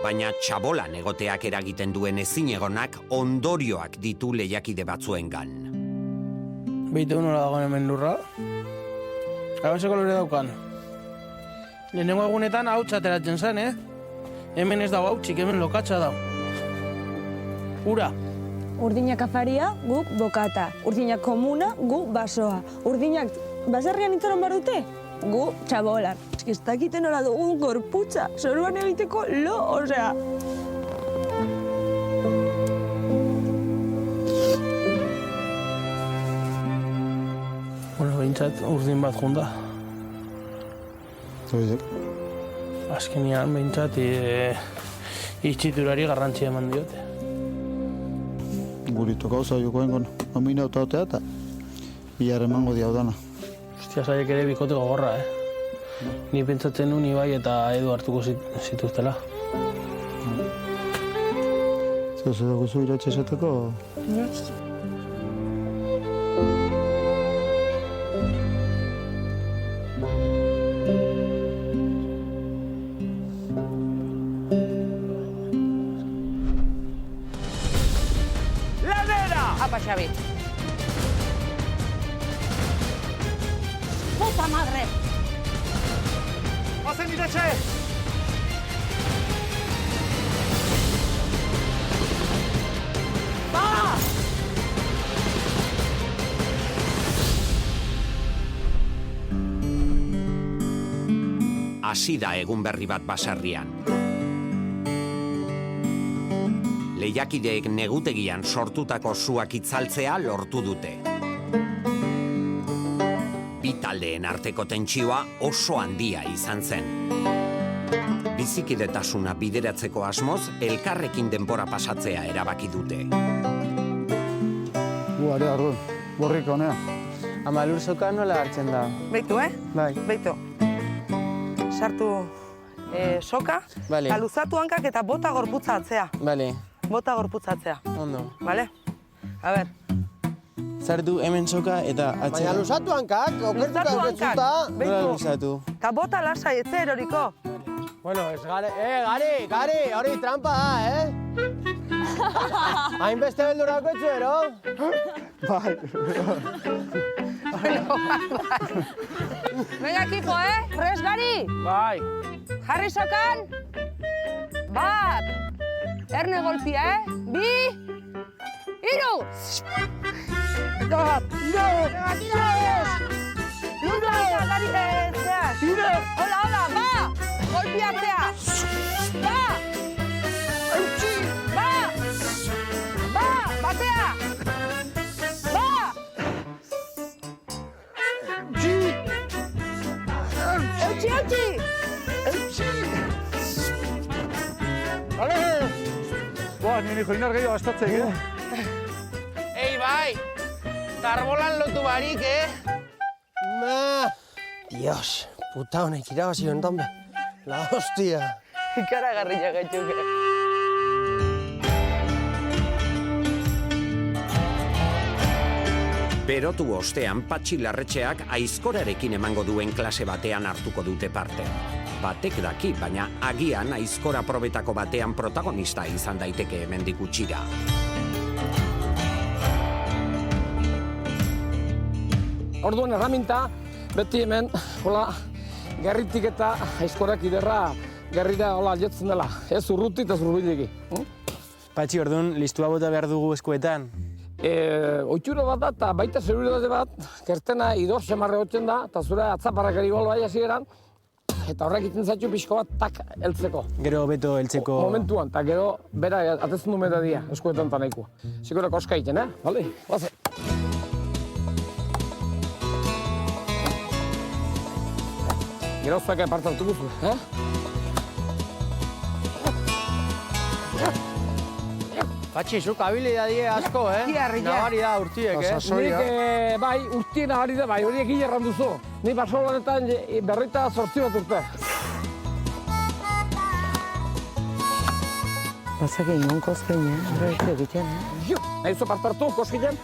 S1: Baina txabolan egoteak eragiten duen ezinegonak ondorioak ditu lehiakide batzuengan.
S14: Beitu nola dagoen hemen lurra. Gabezeko lore daukan. Lehenengo egunetan hau txateratzen zen, Hemen ez dago hautsik, hemen lokatxa dago. Ura.
S4: Urdinak afaria, guk bokata. Urdinak komuna, gu basoa. Urdinak baserrian itxaron bar dute, gu txabolan. Ez dakiten nola dugun gorputza, zoruan egiteko lo, osea.
S14: Bueno, behintzat urdin bat junda.
S5: Zoizek?
S14: Azkenean behintzat itxiturari garrantzia eman diote.
S5: Guritu gauza jokoen nomina otea eta bihar emango diaudana.
S14: Ostia, zaiek ere bikote gogorra, Ni pentsatzen nuen Ibai eta Edu hartuko zituztela.
S5: Zer dugu iratxe esateko?
S10: Apa, Xavi. Puta madre!
S15: ¡Pasen, Iratxe!
S10: Va!
S1: Hasi da egun berri bat baserrian. Lehiakideek negutegian sortutako suak itzaltzea lortu dute. Bi taldeen arteko tentsioa oso handia izan zen. Bizikidetasuna bideratzeko asmoz, elkarrekin denbora pasatzea erabaki dute.
S5: Are, ardu, borrik honea.
S8: Amalur soka nola hartzen da?
S10: Beitu,
S8: Bai.
S10: Beitu. Sartu soka,
S8: Vale.
S10: eta luzatu hankak eta bota gorputza atzea.
S8: Bale.
S10: Bota gorputzatzea.
S8: Ondo.
S10: Bale? A ber.
S8: Sartu hemen soka eta atzera.
S9: Baina luzatu hankak, okertuka
S10: Luzatu hankak,
S8: Nola luzatu?
S10: Eta bota lasai, etxe eroriko.
S9: Bueno, ez Gari, hori trampa da, Hainbeste beldurako etxero?
S5: Bai.
S10: Venga, equipo, Prest, Gari?
S14: Bai.
S10: Jarri sokan. Bat. Erne golpia, 2, 3. Hola, va! Golpiatzea! Va! Va! Va! Batea! Va! Eutxi!
S5: Boa, nire joinar gehiago gastatzek,
S14: Ei, bai! Karbolan lotu barik,
S9: Na, Dios, puta honek irabazi honetan be. La hostia.
S10: Ikaragarria gaitxuke.
S1: Berotu ostean Patxi Larretxeak aizkorarekin emango duen klase batean hartuko dute parte. Batek daki, baina agian aizkora probetako batean protagonista izan daiteke hemendik gutxira.
S11: Orduan erraminta, beti hemen, hola, gerritik eta aizkorak iderra gerrira hola jetzen dela. Ez urruti eta zurbilegi.
S8: Patxi, orduan, listua bota behar dugu eskuetan?
S11: Oitxuro bat da, eta baita seguridade bat, kertena idor semarre hotzen da, eta zure atzaparrak eri bai hasieran, eta horrek iten zaitxu pixko bat tak heltzeko.
S8: Gero beto heltzeko...
S11: Momentuan, eta gero bera atezen du metadia, eskuetan eta nahikoa. Zikora koska egiten, Bale? Baze. Gero zuek apartatu guzu,
S9: Patxi, zuk habilidadie asko, Nabari da urtiek,
S11: Nik, bai, urtie nabari da, bai, horiek hilerran duzu. Ni Barcelonetan berrita 8 bat urte.
S10: Bazak egon koskein, horretu egiten,
S11: Nahizu partartu, koskinen?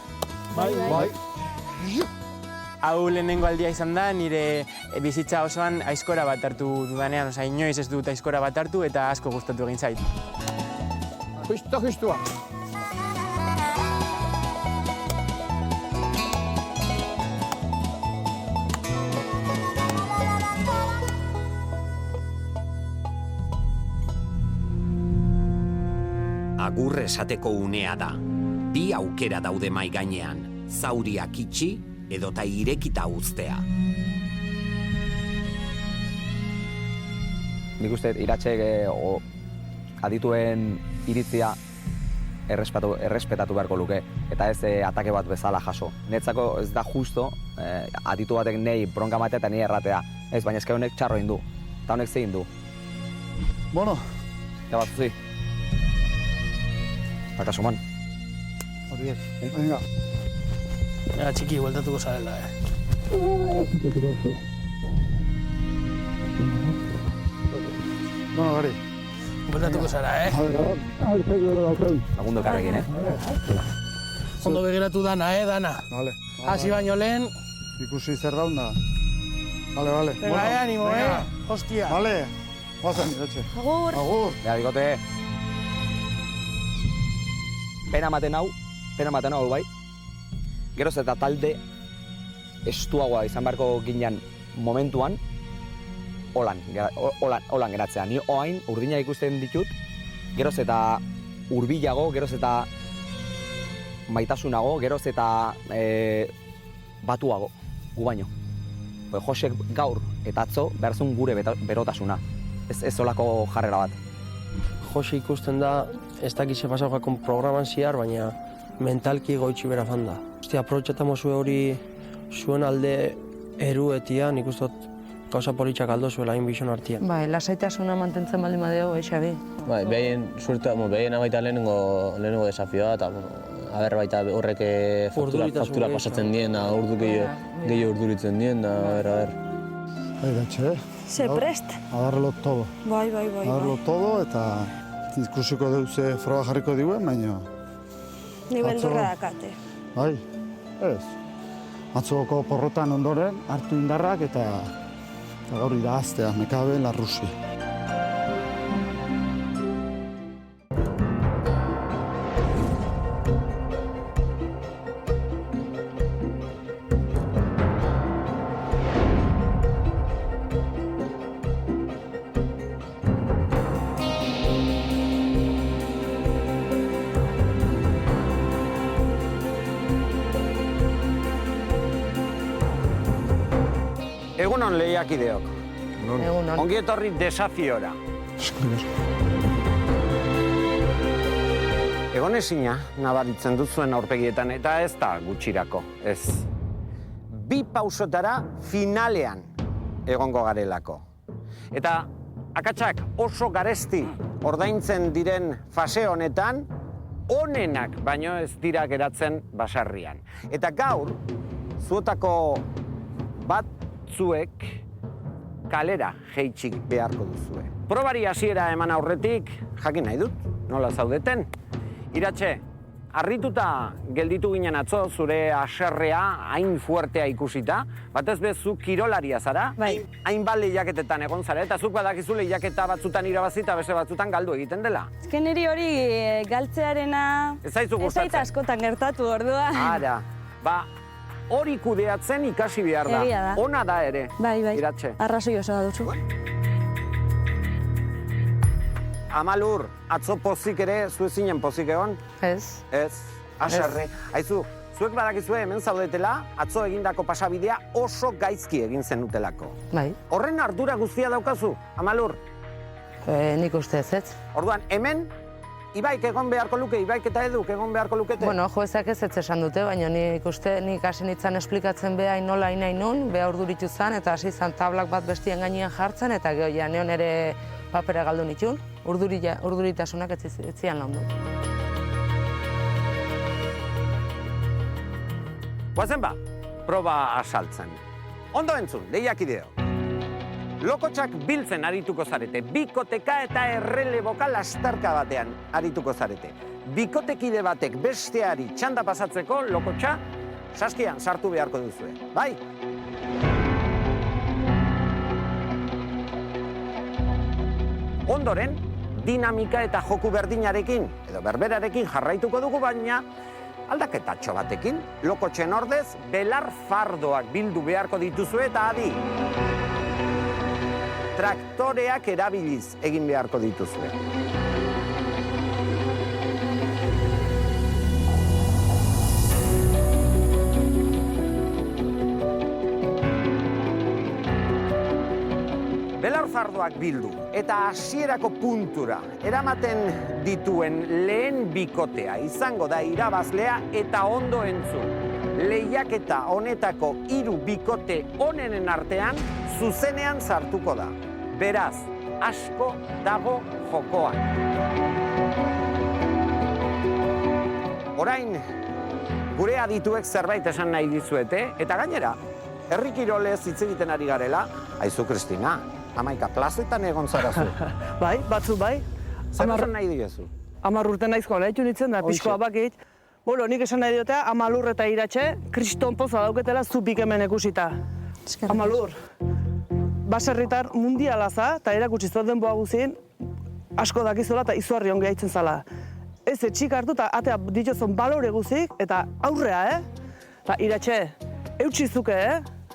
S11: Bai.
S8: Hau lehenengo aldia izan da, nire bizitza osoan aizkora bat hartu dudanean, inoiz ez dut aizkora bat hartu eta asko gustatu egin zait.
S11: Justua.
S1: Agur esateko unea da. Bi aukera daude mai gainean, zauriak itxi edota irekita uztea.
S3: Nik uste Iratxek adituen iritzia errespetatu beharko luke, eta ez atake bat bezala jaso. Netzako ez da justo aditu batek nahi bronka matea eta nahi erratea. Ez, baina ezke honek txarro egin du, eta honek zein du.
S5: Bueno.
S3: Ja bat zuzi. Bakaso man.
S5: Horiek, venga.
S14: Ja, txiki, bueltatuko zarela,
S5: Bueno, gari.
S14: Bueltatuko zara,
S3: Lagundu karrekin,
S14: Ondo begiratu dana, dana.
S5: Vale.
S14: Hasi baino lehen.
S5: Ikusi zer daunda. Vale.
S14: Venga, animo, Hostia.
S5: Vale. Bazen, Iratxe.
S4: Agur.
S5: Agur.
S3: Bea, bigote. Pena maten hau bai. Geroz eta talde estuagoa izan beharko ginen momentuan, holan geratzea. Ni oain urdina ikusten ditut, geroz eta hurbilago, geroz eta maitasunago, geroz eta batuago, gu baino. Josek gaur eta atzo behar zuen gure berotasuna, ez olako jarrera bat.
S9: Jose ikusten da, ez dakize pasauakon programan ziar, baina mentalki goitxi bera fanda. Ostia, aprobetxatamo hori zuen alde eruetian, ikustot gauza politxak aldo zuela inbizon artian.
S10: Bai, lasaitasuna mantentzen baldin badeo, Xabi.
S12: Bai, behaien baita lehenengo desafioa, eta baita horrek faktura pasatzen dien, urdu gehiago urduritzen dien,
S5: Iratxe,
S4: Se prest.
S5: a darlo todo.
S4: Bai.
S5: A darlo todo, eta ikusiko deuze froga jarriko diuen, baina...
S4: Ni beldurra dakate.
S5: Bai, ez. Atzoko porrotan ondoren hartu indarrak eta gaur idaztea, mekabe la Rusia.
S2: Egunon lehiakideok.
S10: Egunon.
S2: Ongi etorri desafiora. Egonezina nabaritzen duzuen aurpegietan eta ez da gutxirako, ez. 2 pausotara finalean egongo garelako. Eta akatsak oso garesti ordaintzen diren fase honetan, onenak baino ez dira geratzen basarrian. Eta gaur, zuotako bat zuek kalera jeitxik beharko duzue. Probari hasiera eman aurretik, jakin nahi dut, nola zaudeten. Iratxe, harrituta gelditu ginen atzo zure haserrea hain fuertea ikusita, batez bezu kirolaria zara, hainbat lehiaketetan egon zara, eta zuk badakizu lehiaketa batzutan irabazita, beste batzutan galdu egiten dela.
S4: Ezken niri hori galtzearena...
S2: Ez zaizu gustatzen.
S4: Ez zaita askotan gertatu orduan.
S2: Ara, hori kudeatzen ikasi behar da.
S4: Egia da.
S2: Ona da ere, Iratxe.
S4: Arrazoi oso da duzu.
S2: Amalur, atzo pozik ere, zu ezinen pozik egon?
S10: Ez.
S2: Ez, haserre. Aizu, zuek badakizue hemen zaudetela, atzo egindako pasabidea oso gaizki egin zenutelako.
S10: Bai.
S2: Horren ardura guztia daukazu, Amalur?
S10: Nik uste ez.
S2: Orduan, hemen, Ibaik egon beharko luke, Ibaik eta Eduk egon beharko lukete?
S10: Bueno, ezak ez esan dute, baina nik uste nik hasi nintzen esplikatzen beha nola nahi nun, beha urduritu zan, eta hasi zan tablak bat bestien gainean jartzen, eta geho ja neon ere papera galdu nitun, urduritasunak ez zian laundu.
S2: Guazen ba, proba asaltzen. Ondo entzun, lehiakideo. Lokotxak biltzen arituko zarete, bikoteka eta erreleboka lastarka batean arituko zarete. Bikotekide batek besteari txanda pasatzeko lokotxa saskian sartu beharko duzue. Bai? Ondoren, dinamika eta joku berdinarekin, edo berberarekin jarraituko dugu, baina aldaketatxo batekin, lokotxen ordez, belar fardoak bildu beharko dituzue eta adi. Traktoreak erabiliz egin beharko dituzue. Belarfardoak bildu eta hasierako puntura eramaten dituen lehen bikotea izango da irabazlea eta ondo entzun. Lehiaketa honetako 3 bikote onenen artean zuzenean sartuko da. Beraz, asko dago jokoan. Orain, gure adituek zerbait esan nahi dizuete, eta gainera, herri kirolez hitz egiten ari garela, aizu, Kristina, 11 plazetan egon zarazu.
S7: Bai, batzu bai.
S2: Zer esan nahi diozu?
S7: 10 urte nahizko lehitu nintzen da, pixkoa bakit. Bueno, nik esan nahi diotea, Amalur eta Iratxe, kriston poza dauketela zupik hemen ikusita. Amalur, baserritar mundiala za, eta erakutsi zoten boa guzien, asko dakizola eta izuarri ongi haitzen zala. Ez etxik hartu eta atea dituzun balore guzik, eta aurrea, Eta Iratxe, eutxizuke,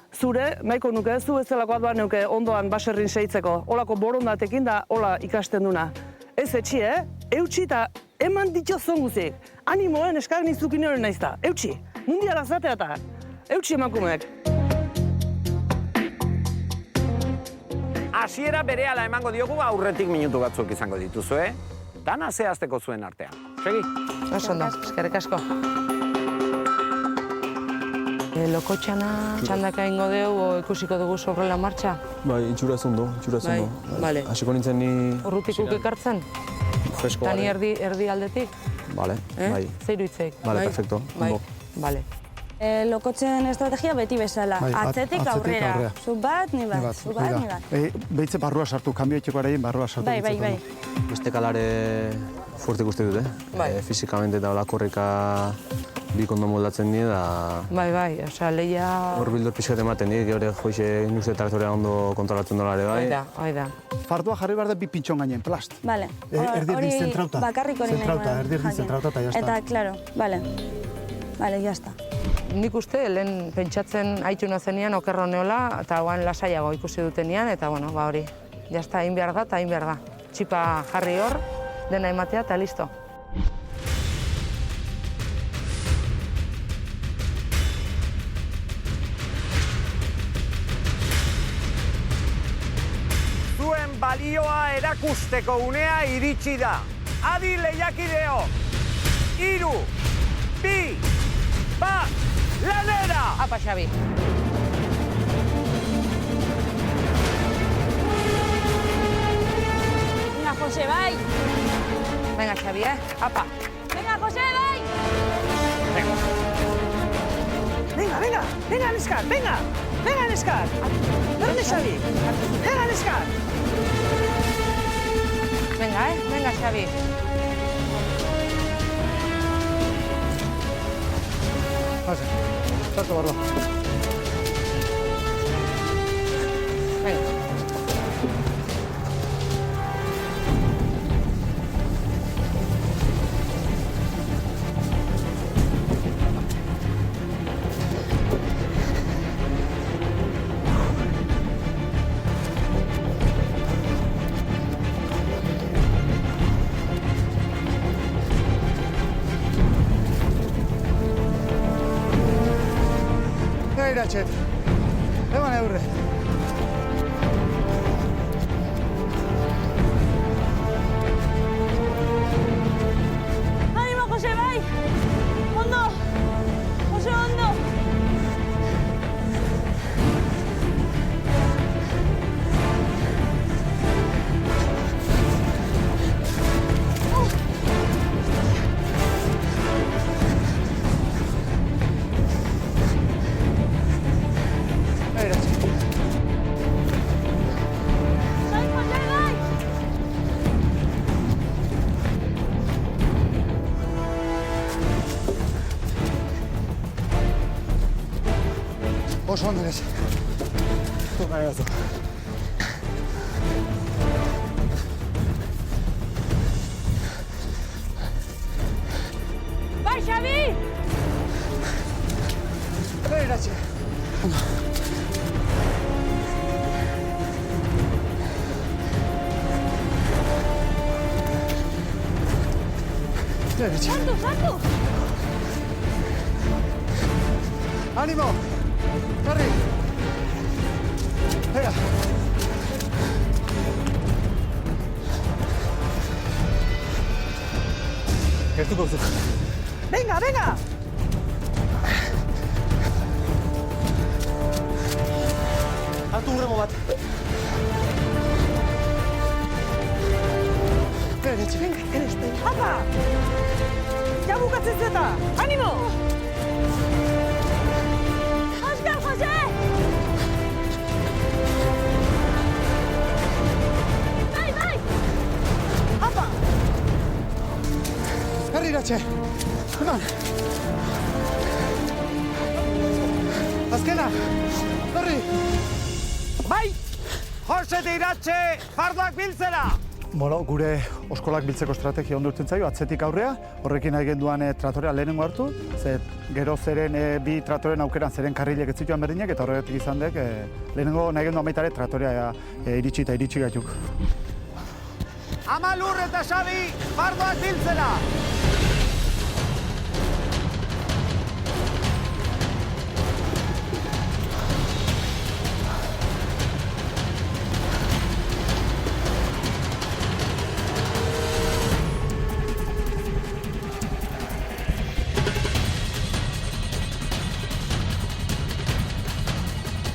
S7: Zure, nahiko nuke, zu bezalakoat bat neuke ondoan baserrin seitzeko, olako borondatekin da hola ikasten duna. Ez etxi, eutxi eta eman dituzun guzik. Animoen eskak nizukin hori naizta, eutxi, mundiala zatea eta, eutxi emakumeek.
S2: Hasiera berehala emango diogu aurretik minutu batzuk izango dituzue, dana zehazteko zuen artean. Segi.
S10: Oso ondo, eskerrik asko. Lokotxana txandaka ingo deu, ikusiko dugu sobrela martxa?
S12: Bai, itxuraz ondo.
S10: Bale.
S12: Hasiko nintzen ni...
S10: Urrutikuk ekartzen?
S12: Fresko,
S10: Tani erdi aldetik?
S12: Bale, bai.
S10: Zeiru itzeik?
S12: Bale, perfecto.
S10: Bale.
S4: Lokotxen estrategia beti bezala. Atzetik aurrera. Zu bat, ni bat. Zu bat, ni bat.
S5: Behitze barrua sartu, kanbio etxeko araien barrua sartu.
S4: Bai.
S12: Beste kalare fuerte ikuste dute. Fizikamente eta olakorrika bi kondo moldatzen die da...
S10: Bai, osea, lehia...
S12: Hor bildur pixkat ematen die, gero joixe nuze traktorea ondo kontrolatzen dola ere bai.
S10: Hoi da.
S5: Fardua jarri behar da bi pintxon gainen, plast.
S4: Bale.
S5: Erdi zentrauta.
S4: Bakarrik hori nahi.
S5: Erdi zentrauta eta jazta.
S4: Eta, klaro, bale. Bale, jazta.
S10: Nik uste, lehen pentsatzen haituna zenean okerro neola, eta guan lasaiago ikusi dutenean, eta bueno, hori. Jazta, hain behar da eta hain behar da. Txipa jarri hor, dena ematea eta listo.
S2: Balioa erakusteko unea iritsi da. Adi lehiakideo! 3, 2, 1, lanera!
S10: Apa, Xabi.
S4: Venga, Jose, bai!
S10: Venga, Xabi, Apa!
S4: Venga, Jose, bai!
S7: Venga, venga, venga, neskar, venga! Venga, neskar! ¿Dónde Xavi? Venga, neskar!
S10: Venga, venga, Xavi.
S5: Pasa, salto barro.
S10: Venga.
S5: Iratxe, eman eurre.
S4: Animo, Jose, bai! Ondo! Jose, ondo!
S5: Oso ondo ez. Tu nahi bazu.
S4: Bai, Xabi!
S5: Bai, Iratxe. Ondo. Iratxe.
S4: Sartu, sartu!
S5: Animo! Corri! Venga! Gertuko zuk.
S7: Venga, venga!
S5: Hartu hurrengo bat. Venga,
S7: eres Apa! Ja bukatzen zeta! Animo!
S4: Oskar, Jose! Bai, bai!
S7: Apa!
S5: Herri Iratxe! Eman! Azkena! Herri!
S2: Bai! Jose de Iratxe, fardoak biltzera!
S5: Bueno, gure oskolak biltzeko estrategia ondo urtzen zaio, atzetik aurrea, horrekin nahi genduan tratorea lehenengo hartu, ze gero zeren bi tratoren aukeran zeren karrilek ez zituan berdinek, eta horretik izan dek, lehenengo nahi gendu amaitare tratorea iritsi eta iritsi gaituk.
S2: Amalur eta Xabi, fardoak biltzera!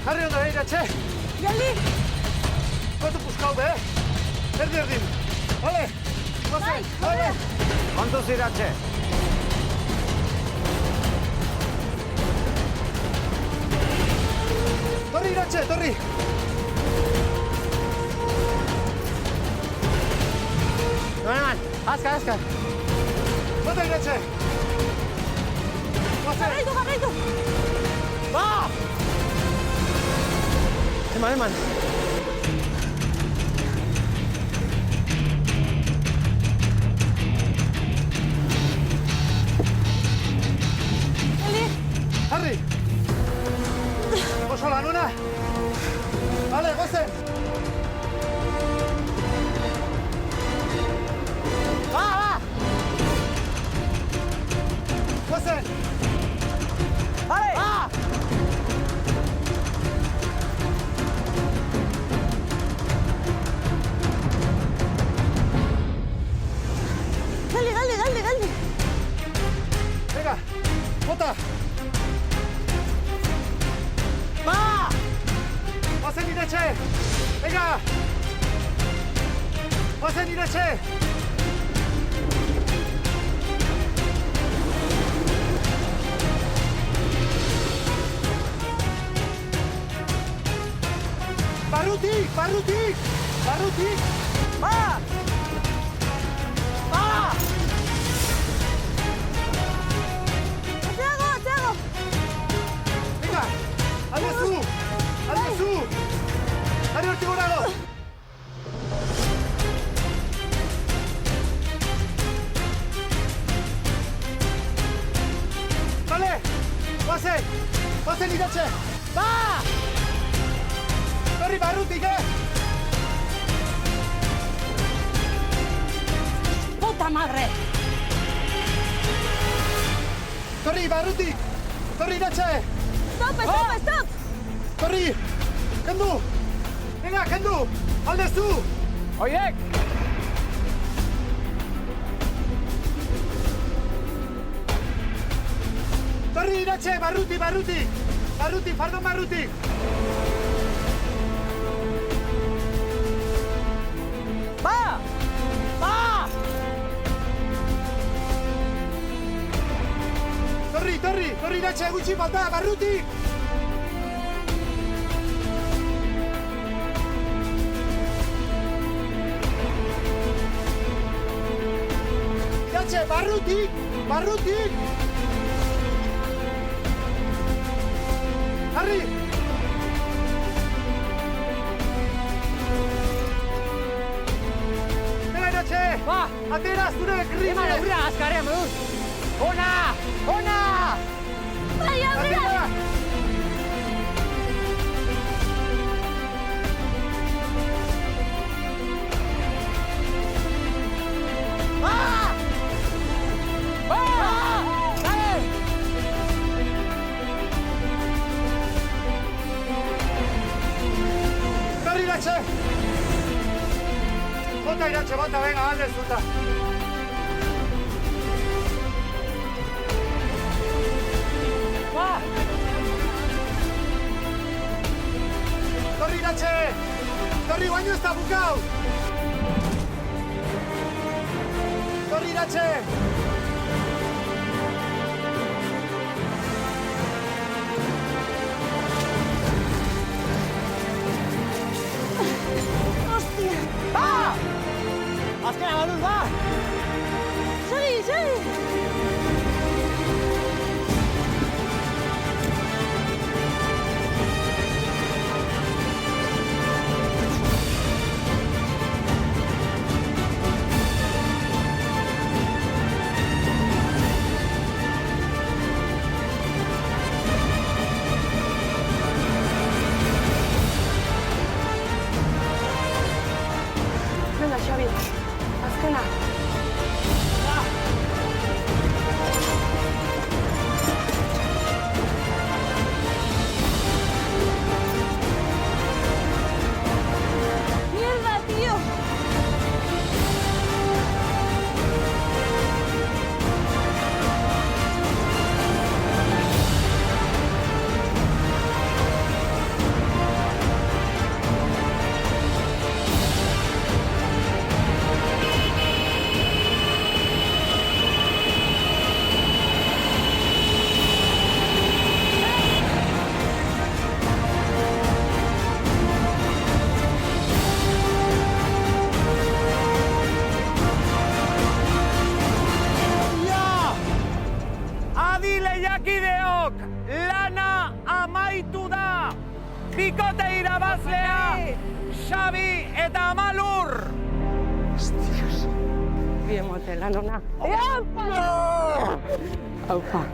S5: Harri ondo, Iratxe!
S4: Geldi!
S5: Batu puskau, be! Erdin! Vale!
S4: Bai,
S5: vale!
S2: Kontuz Iratxe!
S5: Torri, Iratxe, torri!
S9: Eman, azkar!
S5: Bata, Iratxe!
S4: Jarraitu!
S9: Ba! Eman.
S5: Harri! Oso lan una! Bale, gozen!
S9: Ba!
S5: Gozen!
S7: Bale!
S9: Ba!
S4: Galdi!
S5: Venga, bota!
S9: Ba!
S5: Gozen Iratxe! Venga! Gozen Iratxe! Barrutik! Barrutik! Ba! Ba!
S15: Atzeago, atzeago!
S5: Venga! Aldezu! Aldezu! Ari hortik gorago! Bale! Guazen! Guazen Iratxe! Ba! Torri barrutik,
S15: Puta madre!
S5: Torri barrutik! Torri Iratxe!
S15: Stop, stop, stop!
S5: Torri! Kendu! Venga, kendu! Aldezu!
S11: Oiek!
S5: Torri Iratxe, barrutik, barrutik! Barrutik, fardon barrutik!
S15: Ba! Ba!
S5: Torri, torri! Torri Iratxe, gutxi falta, barrutik! Iratxe, barrutik! Barrutik! Harri! Venga, Iratxe!
S11: Ba!
S5: Atera, zure krime!
S11: Eman aurra, azkarea, moduz! Ona! Ona!
S15: Bai, aurrera!
S11: Ba! Ba! Dale!
S5: Torri Iratxe! Bota, Iratxe, bota, venga, alde zuta!
S11: Ba!
S5: Torri Iratxe! Torri, guaino ez da bukau! Torri Iratxe!
S15: Hostia!
S11: Ba! Azkena, Baluz, ba!
S15: Segi, segi!
S10: Venga, Xabi, azkena.
S15: ¡Mierda, tío!
S2: Adi lehiakideok, lana amaitu da! Bikote irabazlea, Xabi eta Amalur!
S10: Bien, mote, lan ona. Aupa.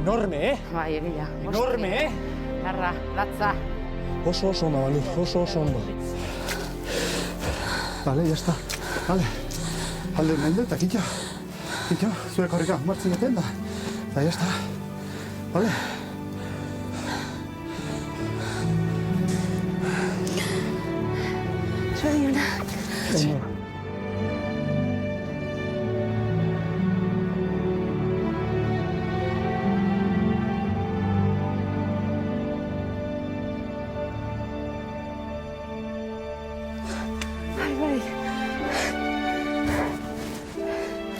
S11: Enorme, eh?
S10: Bai, egia.
S11: Enorme, eh?
S10: Garra, latza.
S5: Oso ondo, Balu, oso ondo. Vale, ya está. Vale. Alde mende eta kitxo. Kitxo, zure korrika martzen eten da. Eta ya está. Vale.
S15: Zorionak.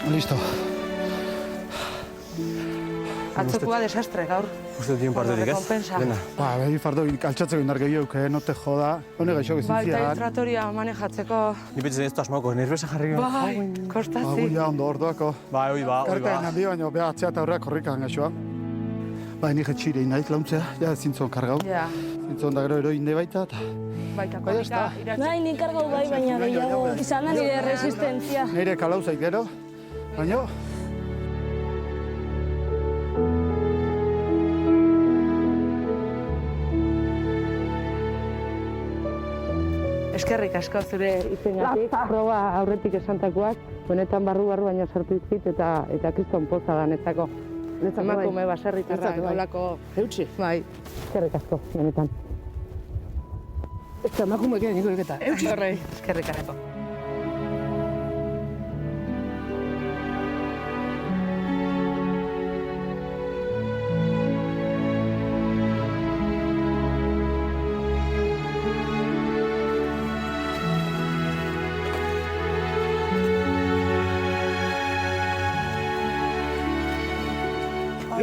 S5: Listo.
S10: Atzokoa desastre gaur.
S12: Uste dut parterik, ez?
S10: Recompensa.
S5: Ba, behi fardo, altxatzeko indar gehiago, no te joda. Hone gaixo
S10: Bai,
S5: gizintzian.
S10: eta tratoria manejatzeko.
S12: Ni pentsatzen ez du asmauko, nerviosa jarri gero.
S10: Bai, kostazi.
S5: Agun ja, ondo orduako.
S12: Bai, hoi ba.
S5: Karkain handi baino, beha atzea eta horreak horrikan gaixoa. Bai, nik etxire inaiz launtzea, ja zintzon kargau.
S10: Ja.
S5: Zintzon da gero heroin de baita, eta...
S10: Baita,
S5: Bai, ez da.
S4: Bai, nik kargau bai, baina gehiago. Izan da nire resistentzia.
S5: Nire kalau zait gero, baina...
S10: Eskerrik asko zure izenatik. Proba aurretik esantakoak, benetan barru baino sartu izkit eta kriston poza da netzako. Emakume baserritarra, nolako...
S14: Eutxi.
S10: Bai, eskerrik asko, benetan.
S14: Ez da emakumeak egin niko eketa.
S10: Eutxi horrei. Eskerrik asko.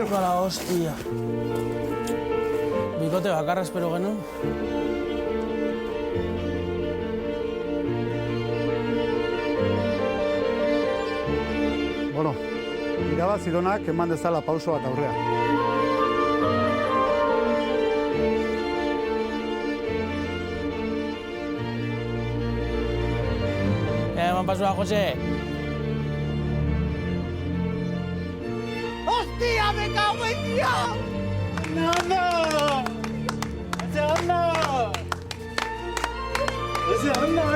S14: Bala, hostia. Bikote bakarra espero genuen.
S5: Bueno, irabazidonak eman dezala pauso bat aurrea.
S14: Eman pasua, Jose.
S15: ¡Hostia, me cago en Dios!
S16: ¡Fernando! ¡Ese hondo!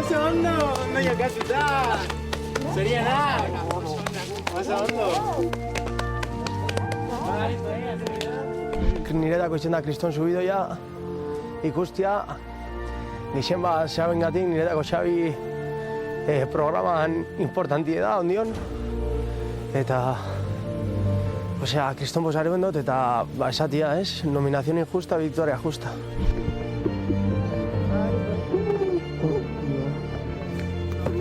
S16: ¡Ese hondo! ¡Medio casi está! ¡Sería nada! ¡Ese hondo!
S9: Niretako izan da kriston subidoia ikustia, nixen bat Xabengatik niretako Xabi programan importantie da, ondion. Eta, osea, kriston posare bendot eta esatia, ez? Nominación injusta, victoria justa.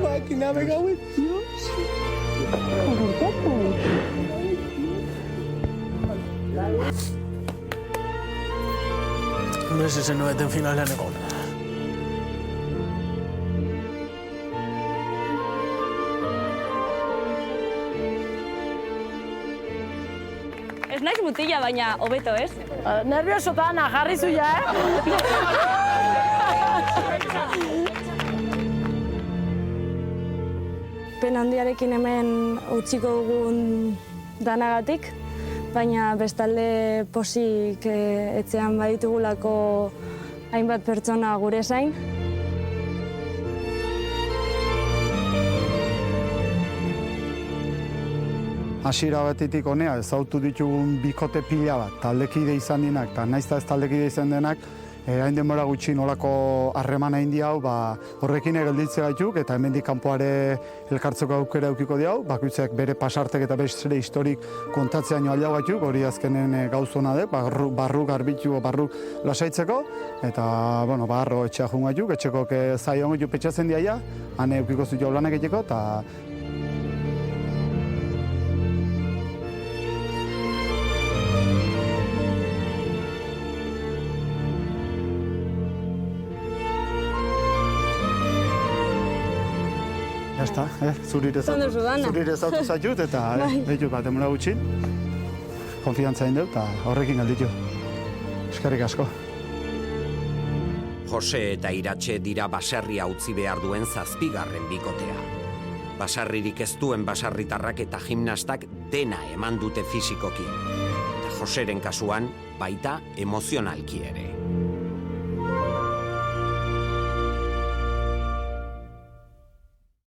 S15: Máquina, me cago en Dios.
S14: Noiz ezen nueten finalean egon.
S4: Ez naiz mutila, baina hobeto, ez?
S10: Nerviosotan, jarri zuia,
S4: Pen handiarekin hemen utziko dugun danagatik, baina bestalde posik etxean baditugulako hainbat pertsona gure zain.
S5: Hasiera batetik honea ezautu ditugun bikote pila bat, taldekide izan dinak, eta nahiz eta ez taldekide izan denak, hain denbora gutxi nolako harremana indi hau, horrekin gelditze gaituk, eta hemendik kanpoare elkartzeko aukera eukiko diau, bakoitzak bere pasartek eta bere historik kontatzean joa gaituk, hori azkenen gauzona de, barruk garbitu, barruk lasaitzeko, eta, bueno, barro etxea jun gaituk, etxeko zai hongo petxatzen diaia, han eukiko zutu lanak egiteko, eta Jazta, zurire zautu zaitut eta behitu bat demora gutxin. Konfiantza indeu eta horrekin galditu. Eskerrik asko.
S1: Jose eta Iratxe dira baserria utzi behar duen 7. bikotea. Basarririk ez duen basarritarrak eta gimnastak dena eman dute fisikoki. Eta Joseren kasuan baita emozionalki ere.